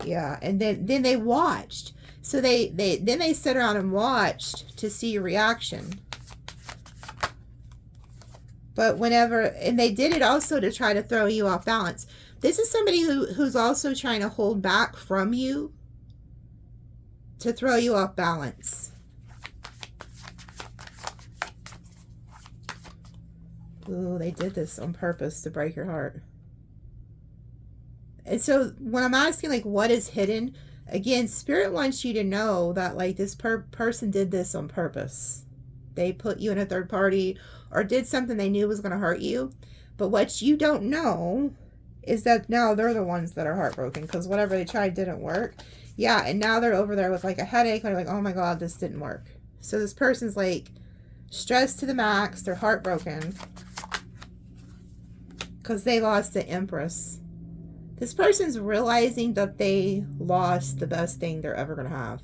A: Yeah, and then they watched. So then they sat around and watched to see your reaction. But whenever, and they did it also to try to throw you off balance. This is somebody who's also trying to hold back from you to throw you off balance. Ooh, they did this on purpose to break your heart. And so when I'm asking, like, what is hidden? Again, Spirit wants you to know that, like, this person did this on purpose. They put you in a third party or did something they knew was going to hurt you. But what you don't know is that now they're the ones that are heartbroken because whatever they tried didn't work. Yeah, and now they're over there with, like, a headache. They're like, oh, my God, this didn't work. So this person's, like, stressed to the max. They're heartbroken because they lost the Empress. This person's realizing that they lost the best thing they're ever going to have.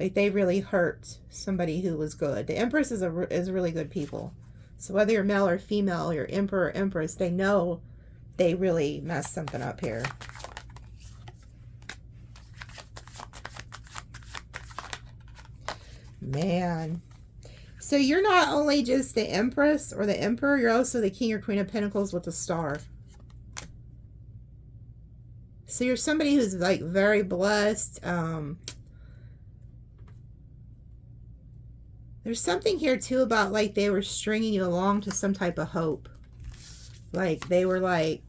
A: Like, they really hurt somebody who was good. The Empress is really good people. So whether you're male or female, you're Emperor or Empress, they know they really messed something up here. Man. So you're not only just the Empress or the Emperor, you're also the King or Queen of Pentacles with the star. So you're somebody who's, like, very blessed. There's something here, too, about, like, they were stringing you along to some type of hope. Like, they were, like,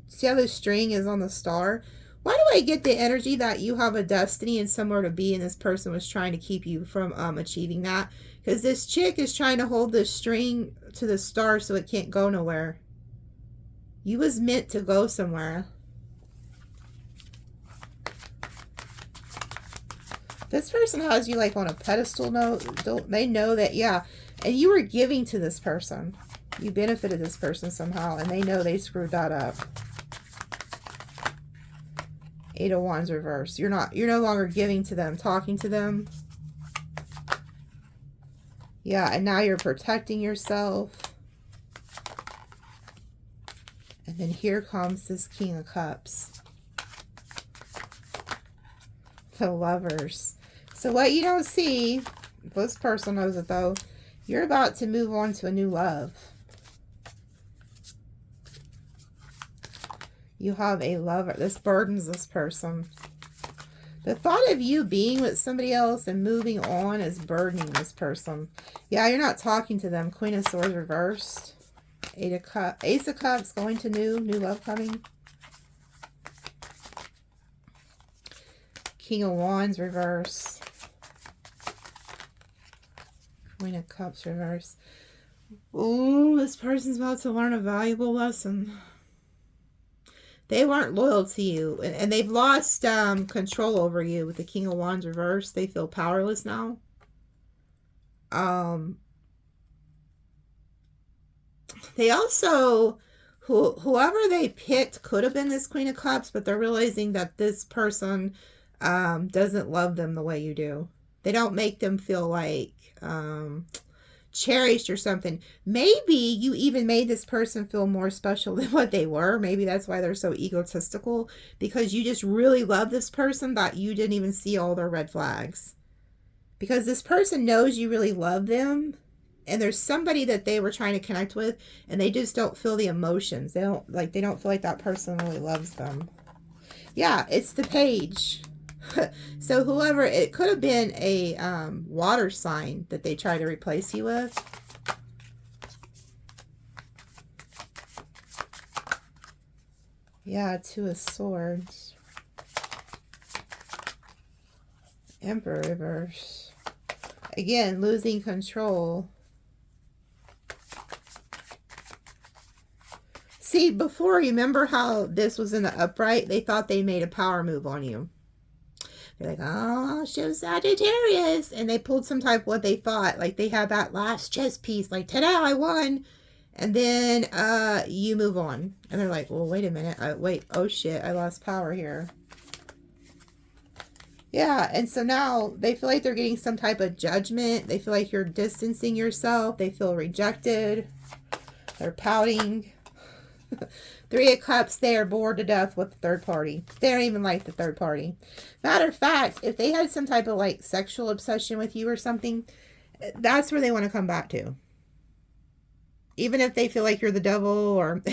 A: see how the string is on the star? Why do I get the energy that you have a destiny and somewhere to be, and this person was trying to keep you from achieving that? Because this chick is trying to hold this string to the star so it can't go nowhere. You was meant to go somewhere. This person has you, like, on a pedestal. They know that, yeah. And you were giving to this person. You benefited this person somehow, and they know they screwed that up. Eight of Wands reverse. You're no longer giving to them, talking to them. Yeah, and now you're protecting yourself. And then here comes this King of Cups. The Lovers. So what you don't see, this person knows it though, you're about to move on to a new love. You have a lover. This burdens this person. The thought of you being with somebody else and moving on is burdening this person. Yeah, you're not talking to them. Queen of Swords reversed. Ace of Cups going to new love coming. King of Wands reverse. Queen of Cups reverse. Ooh, this person's about to learn a valuable lesson. They weren't loyal to you, and they've lost control over you with the King of Wands reverse. They feel powerless now. They also, whoever they picked could have been this Queen of Cups, but they're realizing that this person doesn't love them the way you do. They don't make them feel like cherished or something. Maybe you even made this person feel more special than what they were. Maybe that's why they're so egotistical, because you just really love this person that you didn't even see all their red flags. Because this person knows you really love them, and there's somebody that they were trying to connect with, and they just don't feel the emotions. They don't feel like that person really loves them. Yeah, it's the Page. So whoever, it could have been a water sign that they try to replace you with. Yeah, Two of Swords. Emperor reverse. Again, losing control. See, See, before, remember how this was in the upright? They thought they made a power move on you. They're like, oh, show Sagittarius. And they pulled some type of what they thought. Like they had that last chess piece. Like, ta-da, I won. And then you move on. And they're like, well, wait a minute. Wait, oh shit, I lost power here. Yeah, and so now they feel like they're getting some type of judgment. They feel like you're distancing yourself. They feel rejected. They're pouting. 3 of Cups, they are bored to death with the third party. They don't even like the third party. Matter of fact, if they had some type of like sexual obsession with you or something, that's where they want to come back to. Even if they feel like you're the devil, or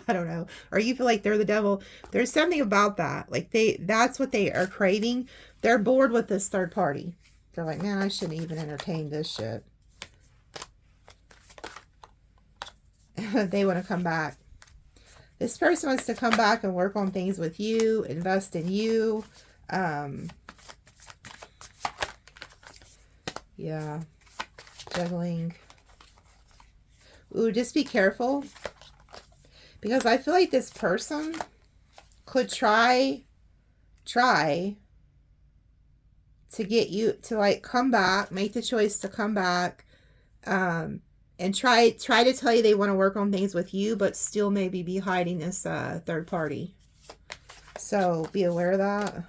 A: I don't know, or you feel like they're the devil, there's something about that. Like that's what they are craving. They're bored with this third party. They're like, man, I shouldn't even entertain this shit. They want to come back. This person wants to come back and work on things with you, invest in you. Yeah. Juggling. Ooh, just be careful. Because I feel like this person could try to get you to like come back, make the choice to come back, and try to tell you they want to work on things with you, but still maybe be hiding this third party. So be aware of that.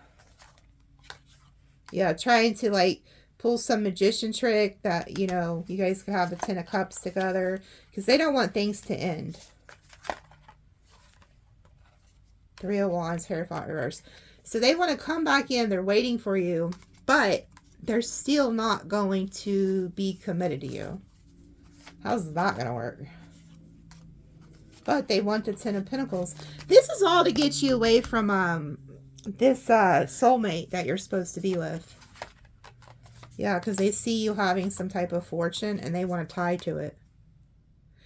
A: Yeah, trying to like pull some magician trick that, you know, you guys could have the 10 of Cups together, because they don't want things to end. 3 of Wands, Hierophant reverse. So they want to come back in. They're waiting for you, but they're still not going to be committed to you. How's that going to work? But they want the 10 of Pentacles. This is all to get you away from this soulmate that you're supposed to be with. Yeah, because they see you having some type of fortune and they want to tie to it.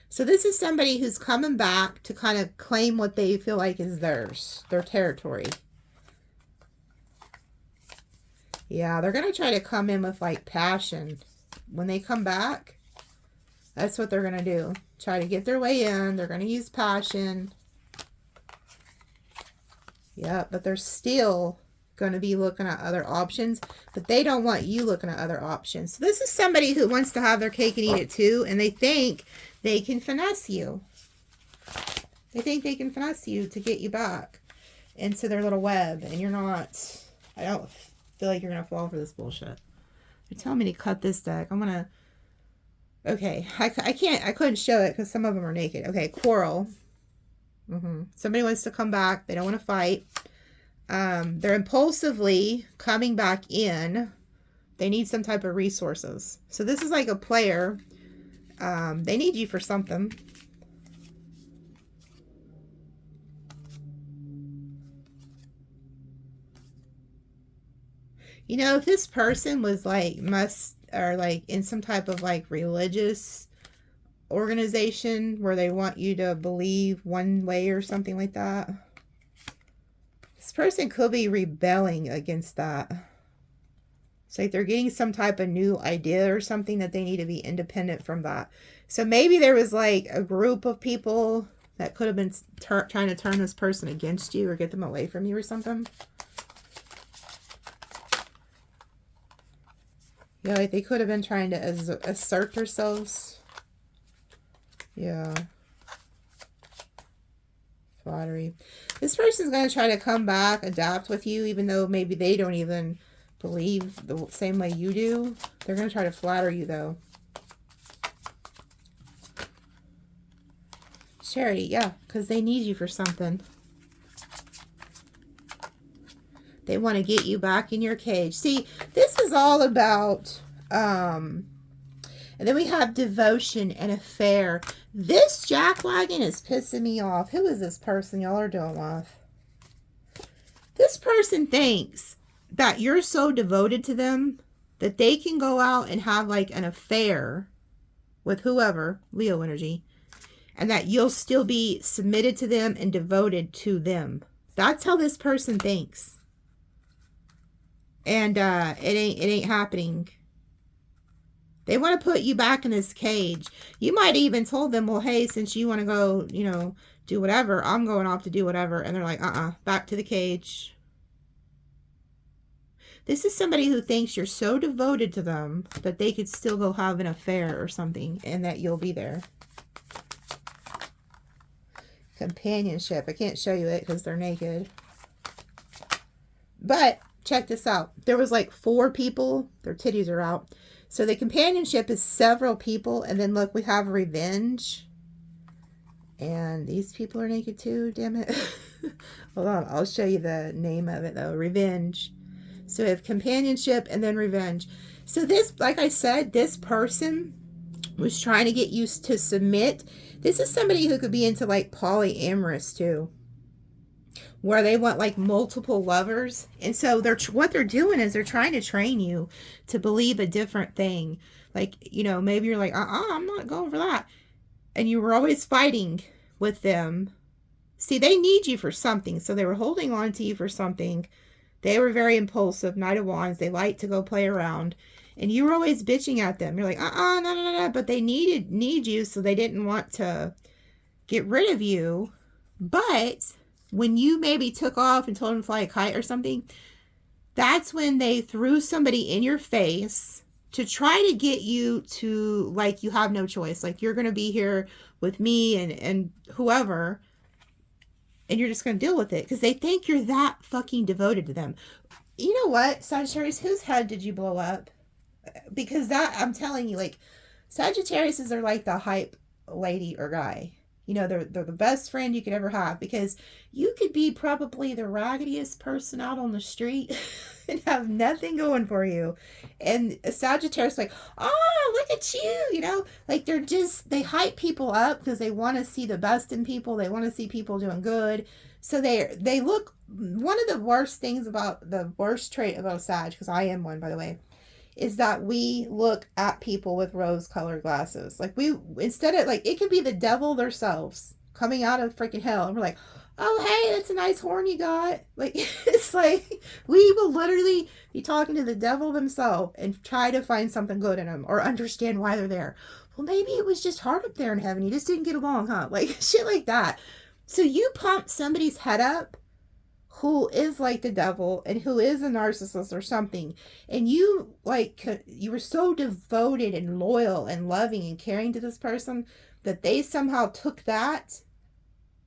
A: So this is somebody who's coming back to kind of claim what they feel like is theirs, their territory. Yeah, they're going to try to come in with like passion. When they come back, that's what they're going to do. Try to get their way in. They're going to use passion. Yeah, but they're still going to be looking at other options, but they don't want you looking at other options. So this is somebody who wants to have their cake and eat it too, and they think they can finesse you. They think they can finesse you to get you back into their little web, and you're not. I don't feel like you're going to fall for this bullshit. They're telling me to cut this deck. I'm going to. Okay, I couldn't show it because some of them are naked. Okay, quarrel. Somebody wants to come back. They don't want to fight. They're impulsively coming back in. They need some type of resources. So this is like a player. They need you for something. You know, if this person was like like in some type of like religious organization where they want you to believe one way or something like that, this person could be rebelling against that. It's like they're getting some type of new idea or something that they need to be independent from that. So maybe there was like a group of people that could have been trying to turn this person against you or get them away from you or something. Yeah, like they could have been trying to assert themselves. Yeah. Flattery. This person's going to try to come back, adapt with you, even though maybe they don't even believe the same way you do. They're going to try to flatter you, though. Charity, yeah, because they need you for something. They want to get you back in your cage. See, this is all about, and then we have devotion and affair. This jackwagon is pissing me off. Who is this person y'all are doing with? This person thinks that you're so devoted to them that they can go out and have like an affair with whoever, Leo energy, and that you'll still be submitted to them and devoted to them. That's how this person thinks. And it ain't happening. They want to put you back in this cage. You might even told them, well, hey, since you want to go, you know, do whatever. I'm going off to do whatever. And they're like, back to the cage. This is somebody who thinks you're so devoted to them that they could still go have an affair or something and that you'll be there. Companionship. I can't show you it because they're naked. But check this out. There was like 4 people. Their titties are out. So the companionship is several people. And then look, we have revenge. And these people are naked too. Damn it. Hold on. I'll show you the name of it though. Revenge. So we have companionship and then revenge. So this, like I said, this person was trying to get you to submit. This is somebody who could be into like polyamorous too, where they want like multiple lovers. And so what they're doing is they're trying to train you to believe a different thing. Like, you know, maybe you're like, I'm not going for that. And you were always fighting with them. See, they need you for something. So they were holding on to you for something. They were very impulsive, Knight of Wands. They like to go play around. And you were always bitching at them. You're like, no. But they need you, so they didn't want to get rid of you. But when you maybe took off and told them to fly a kite or something, that's when they threw somebody in your face to try to get you to, like, you have no choice. Like, you're going to be here with me and whoever. And you're just going to deal with it because they think you're that fucking devoted to them. You know what, Sagittarius? Whose head did you blow up? Because that, I'm telling you, like, Sagittarius are like the hype lady or guy. You know, they're the best friend you could ever have because you could be probably the raggediest person out on the street and have nothing going for you. And a Sagittarius like, oh, look at you, you know, like they hype people up because they want to see the best in people. They want to see people doing good. So they look, one of the worst things about, the worst trait about a Sag, because I am one, by the way, is that we look at people with rose-colored glasses. Like, instead of, like, it could be the devil themselves coming out of freaking hell, and we're like, oh, hey, that's a nice horn you got. Like, it's like, we will literally be talking to the devil themselves and try to find something good in them or understand why they're there. Well, maybe it was just hard up there in heaven. You just didn't get along, huh? Like, shit like that. So you pump somebody's head up who is like the devil and who is a narcissist or something, and you were so devoted and loyal and loving and caring to this person that they somehow took that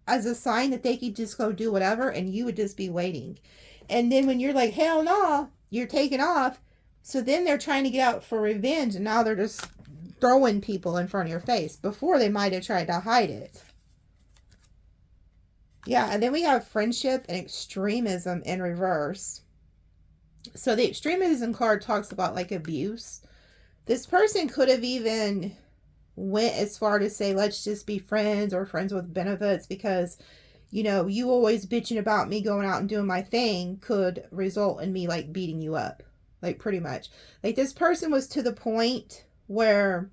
A: as a sign that they could just go do whatever and you would just be waiting. And then when you're like, hell no, you're taking off. So then they're trying to get out for revenge, and now they're just throwing people in front of your face. Before, they might have tried to hide it. Yeah, and then we have friendship and extremism in reverse. So the extremism card talks about like abuse. This person could have even went as far to say, let's just be friends or friends with benefits because, you know, you always bitching about me going out and doing my thing could result in me like beating you up. Like, pretty much. Like, this person was to the point where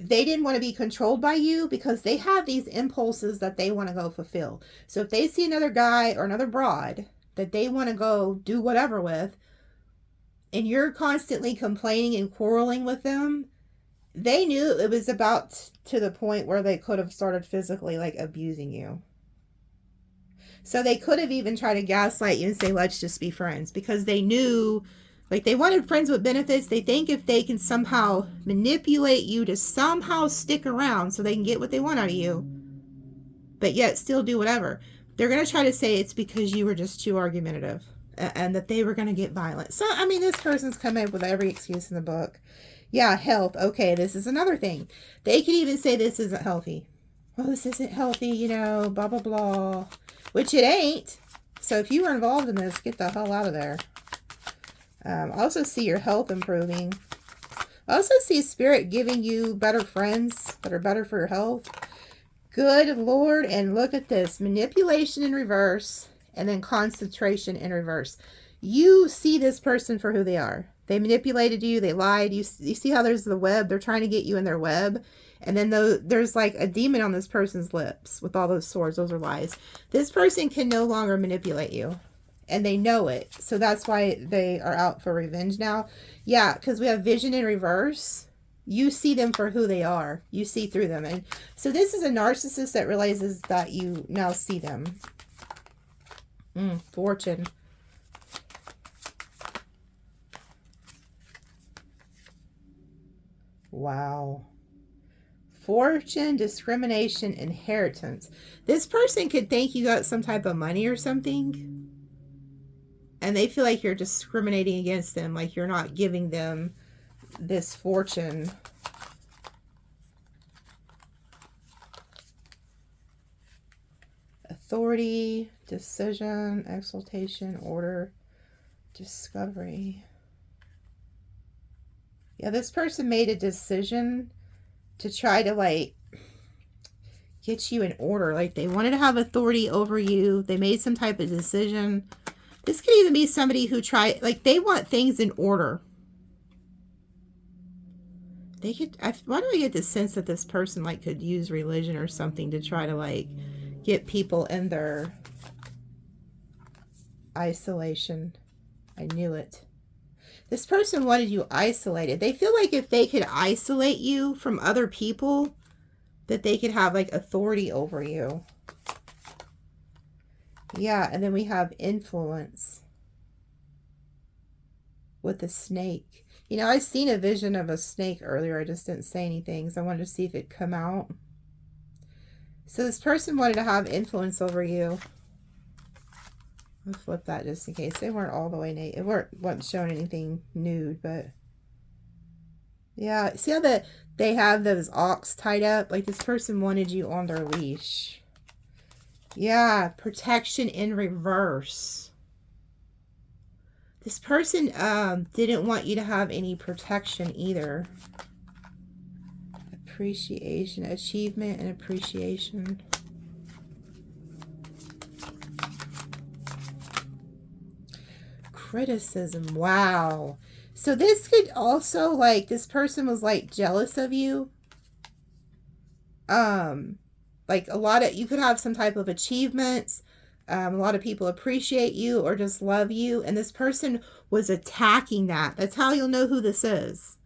A: they didn't want to be controlled by you because they have these impulses that they want to go fulfill. So if they see another guy or another broad that they want to go do whatever with, and you're constantly complaining and quarreling with them, they knew it was about to the point where they could have started physically like abusing you. So they could have even tried to gaslight you and say, let's just be friends, because they knew, like, they wanted friends with benefits. They think if they can somehow manipulate you to somehow stick around so they can get what they want out of you, but yet still do whatever, they're going to try to say it's because you were just too argumentative and that they were going to get violent. So, I mean, this person's coming up with every excuse in the book. Yeah, health. Okay, this is another thing. They could even say this isn't healthy. Well, this isn't healthy, you know, blah, blah, blah, which it ain't. So if you were involved in this, get the hell out of there. I also see your health improving. I also see Spirit giving you better friends that are better for your health. Good Lord. And look at this. Manipulation in reverse. And then concentration in reverse. You see this person for who they are. They manipulated you. They lied. You see how there's the web. They're trying to get you in their web. And then there's like a demon on this person's lips with all those swords. Those are lies. This person can no longer manipulate you. And they know it. So that's why they are out for revenge now. Yeah, because we have vision in reverse. You see them for who they are. You see through them. And so this is a narcissist that realizes that you now see them. Fortune. Wow. Fortune, discrimination, inheritance. This person could think you got some type of money or something. And they feel like you're discriminating against them. Like you're not giving them this fortune. Authority, decision, exaltation, order, discovery. Yeah, this person made a decision to try to like get you in order. Like they wanted to have authority over you. They made some type of decision. This could even be somebody who tried, like they want things in order. They could, why do I get the sense that this person like could use religion or something to try to like get people in their isolation? I knew it. This person wanted you isolated. They feel like if they could isolate you from other people, that they could have like authority over you. Yeah, and then we have influence with the snake. You know, I seen a vision of a snake earlier. I just didn't say anything, so I wanted to see if it'd come out. So this person wanted to have influence over you. I'll flip that just in case. They weren't all the way naked. It wasn't showing anything nude, but yeah. See how they have those ox tied up? Like this person wanted you on their leash. Yeah, protection in reverse. This person didn't want you to have any protection either. Appreciation, achievement, and appreciation. Criticism. Wow. So this could also, like, this person was like jealous of you. Like a lot of, you could have some type of achievements. A lot of people appreciate you or just love you. And this person was attacking that. That's how you'll know who this is.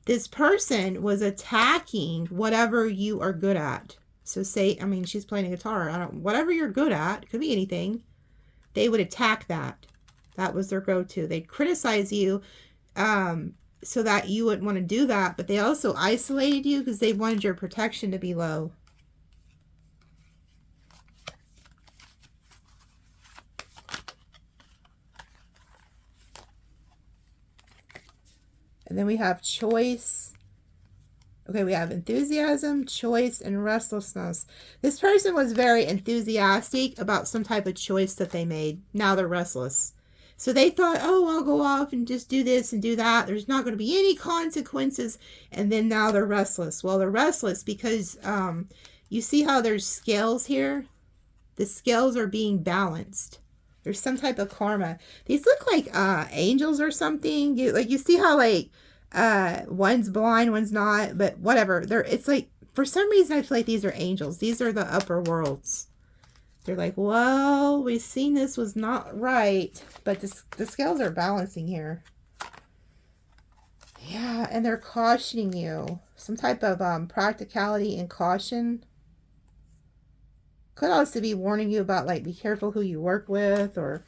A: This person was attacking whatever you are good at. So say, I mean, she's playing a guitar. Whatever you're good at, it could be anything. They would attack that. That was their go-to. They'd criticize you so that you wouldn't want to do that. But they also isolated you because they wanted your protection to be low. And then we have choice. Okay, we have enthusiasm, choice, and restlessness. This person was very enthusiastic about some type of choice that they made. Now they're restless. So they thought, oh, I'll go off and just do this and do that. There's not going to be any consequences. And then now they're restless. Well, they're restless because you see how there's scales here? The scales are being balanced. There's some type of karma. These look like angels or something. You see how like one's blind, one's not, but whatever. It's like, for some reason I feel like these are angels. These are the upper worlds. They're like, well, we've seen this was not right, but the scales are balancing here. Yeah, and they're cautioning you. Some type of practicality and caution. Could also be warning you about, like, be careful who you work with or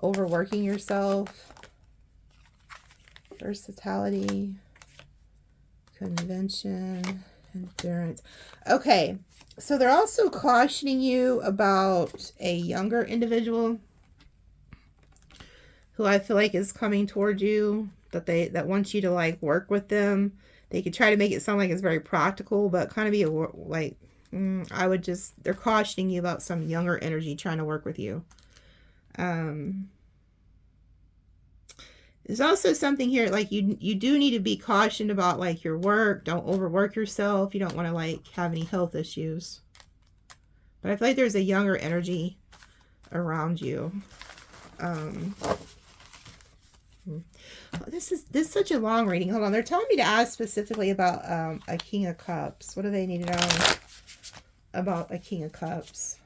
A: overworking yourself. Versatility, convention, endurance. Okay, so they're also cautioning you about a younger individual who I feel like is coming toward you, that wants you to, like, work with them. They could try to make it sound like it's very practical, but kind of be like, they're cautioning you about some younger energy trying to work with you. There's also something here, like you do need to be cautioned about, like, your work. Don't overwork yourself. You don't want to, like, have any health issues. But I feel like there's a younger energy around you. This is such a long reading. Hold on. They're telling me to ask specifically about a King of Cups. What do they need to know about a King of Cups?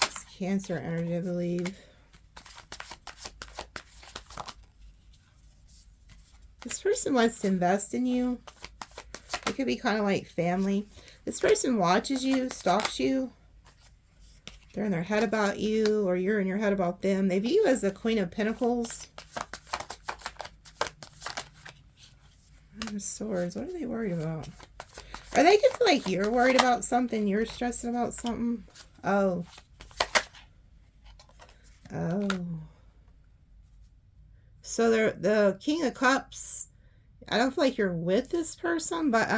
A: It's Cancer energy, I believe. This person wants to invest in you. It could be kind of like family. This person watches you, stalks you. They're in their head about you, or you're in your head about them. They view you as the Queen of Pentacles. Swords. What are they worried about? Are they just like you're worried about something? You're stressing about something? Oh. Oh. So they're the King of Cups. I don't feel like you're with this person, but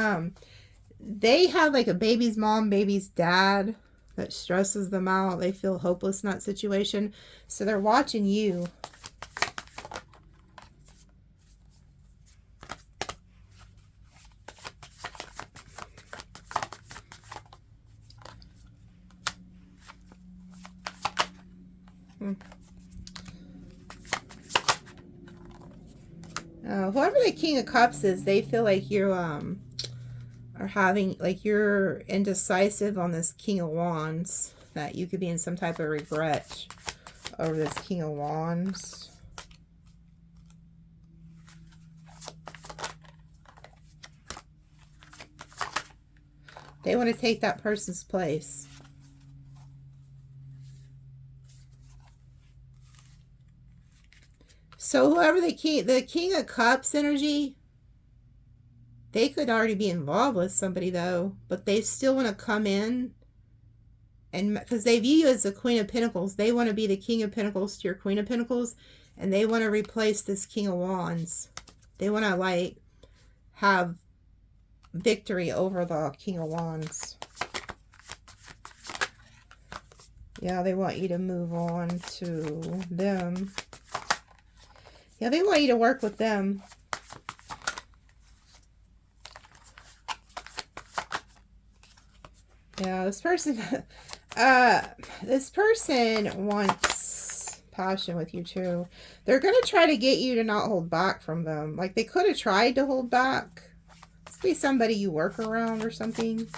A: they have like a baby's mom, baby's dad that stresses them out. They feel hopeless in that situation. So they're watching you. Whoever the King of Cups is, they feel like you are having, like you're indecisive on this King of Wands, that you could be in some type of regret over this King of Wands. They want to take that person's place. So whoever the King of Cups energy, they could already be involved with somebody though, but they still want to come in, and because they view you as the Queen of Pentacles, they want to be the King of Pentacles to your Queen of Pentacles, and they want to replace this King of Wands. They want to like have victory over the King of Wands. Yeah, they want you to move on to them. Yeah, they want you to work with them. Yeah, this person wants passion with you too. They're going to try to get you to not hold back from them. Like they could have tried to hold back. This could be somebody you work around or something.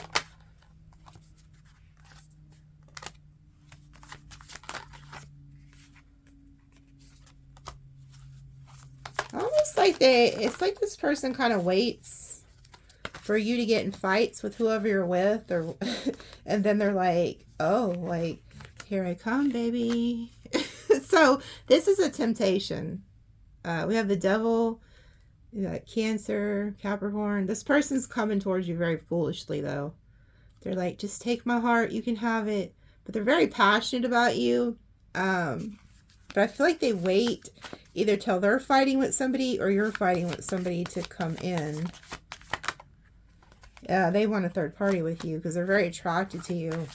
A: Almost like it's like this person kind of waits for you to get in fights with whoever you're with, or and then they're like, oh, like, here I come, baby. So this is a temptation. We have the Devil, you got Cancer, Capricorn. This person's coming towards you very foolishly though. They're like, just take my heart, you can have it. But they're very passionate about you. But I feel like they wait either till they're fighting with somebody or you're fighting with somebody to come in. Yeah, they want a third party with you because they're very attracted to you.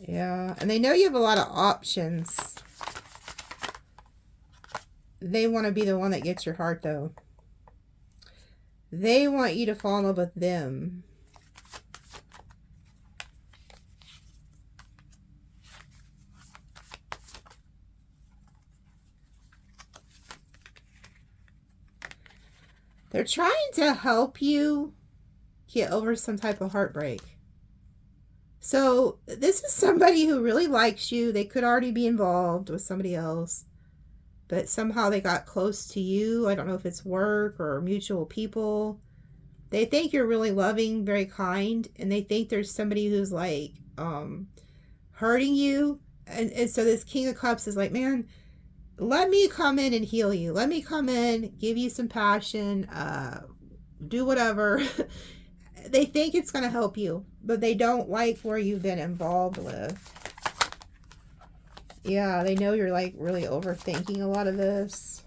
A: Yeah, and they know you have a lot of options. They want to be the one that gets your heart, though. They want you to fall in love with them. They're trying to help you get over some type of heartbreak. So this is somebody who really likes you. They could already be involved with somebody else, but somehow they got close to you. I don't know if it's work or mutual people. They think you're really loving, very kind, and they think there's somebody who's like hurting you. And so this King of Cups is like, man, let me come in and heal you. Let me come in, give you some passion, do whatever. They think it's going to help you, but they don't like where you've been involved with. Yeah, they know you're like really overthinking a lot of this.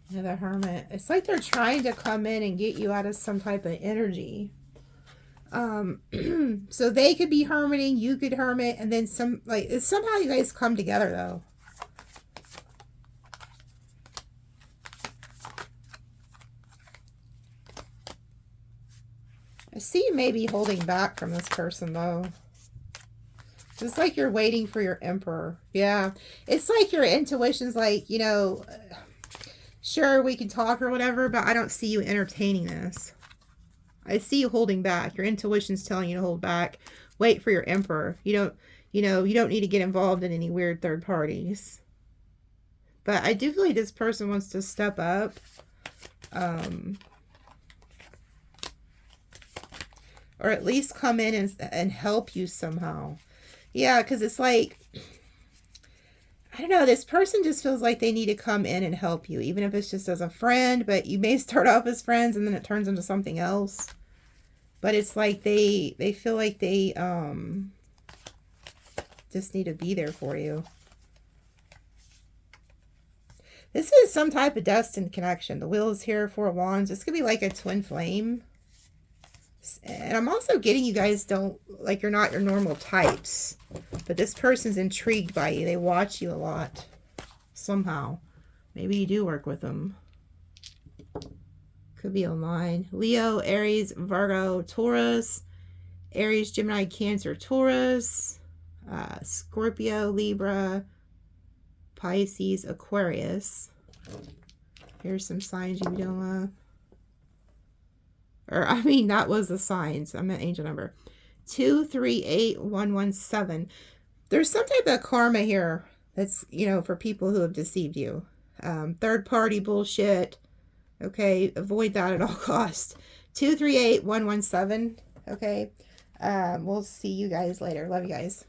A: Yeah, the Hermit. It's like they're trying to come in and get you out of some type of energy. So they could be hermiting, you could hermit, and then somehow you guys come together though. I see you maybe holding back from this person though. It's like you're waiting for your Emperor. Yeah. It's like your intuition's like, you know, sure, we can talk or whatever, but I don't see you entertaining this. I see you holding back. Your intuition's telling you to hold back. Wait for your Emperor. You You know, you don't need to get involved in any weird third parties. But I do feel like this person wants to step up. Or at least come in and help you somehow. Yeah, because it's like, I don't know, this person just feels like they need to come in and help you, even if it's just as a friend, but you may start off as friends and then it turns into something else. But it's like they feel like they just need to be there for you. This is some type of destined connection. The Wheel is here, 4 of Wands. This could be like a twin flame. And I'm also getting you guys don't, like, you're not your normal types. But this person's intrigued by you. They watch you a lot. Somehow. Maybe you do work with them. Could be online. Leo, Aries, Virgo, Taurus. Aries, Gemini, Cancer, Taurus. Scorpio, Libra, Pisces, Aquarius. Here's some signs you don't want. Or, I mean, that was the signs. I meant angel number. 238117. There's some type of karma here that's, you know, for people who have deceived you. Third party bullshit. Okay, avoid that at all costs. 238117. Okay. We'll see you guys later. Love you guys.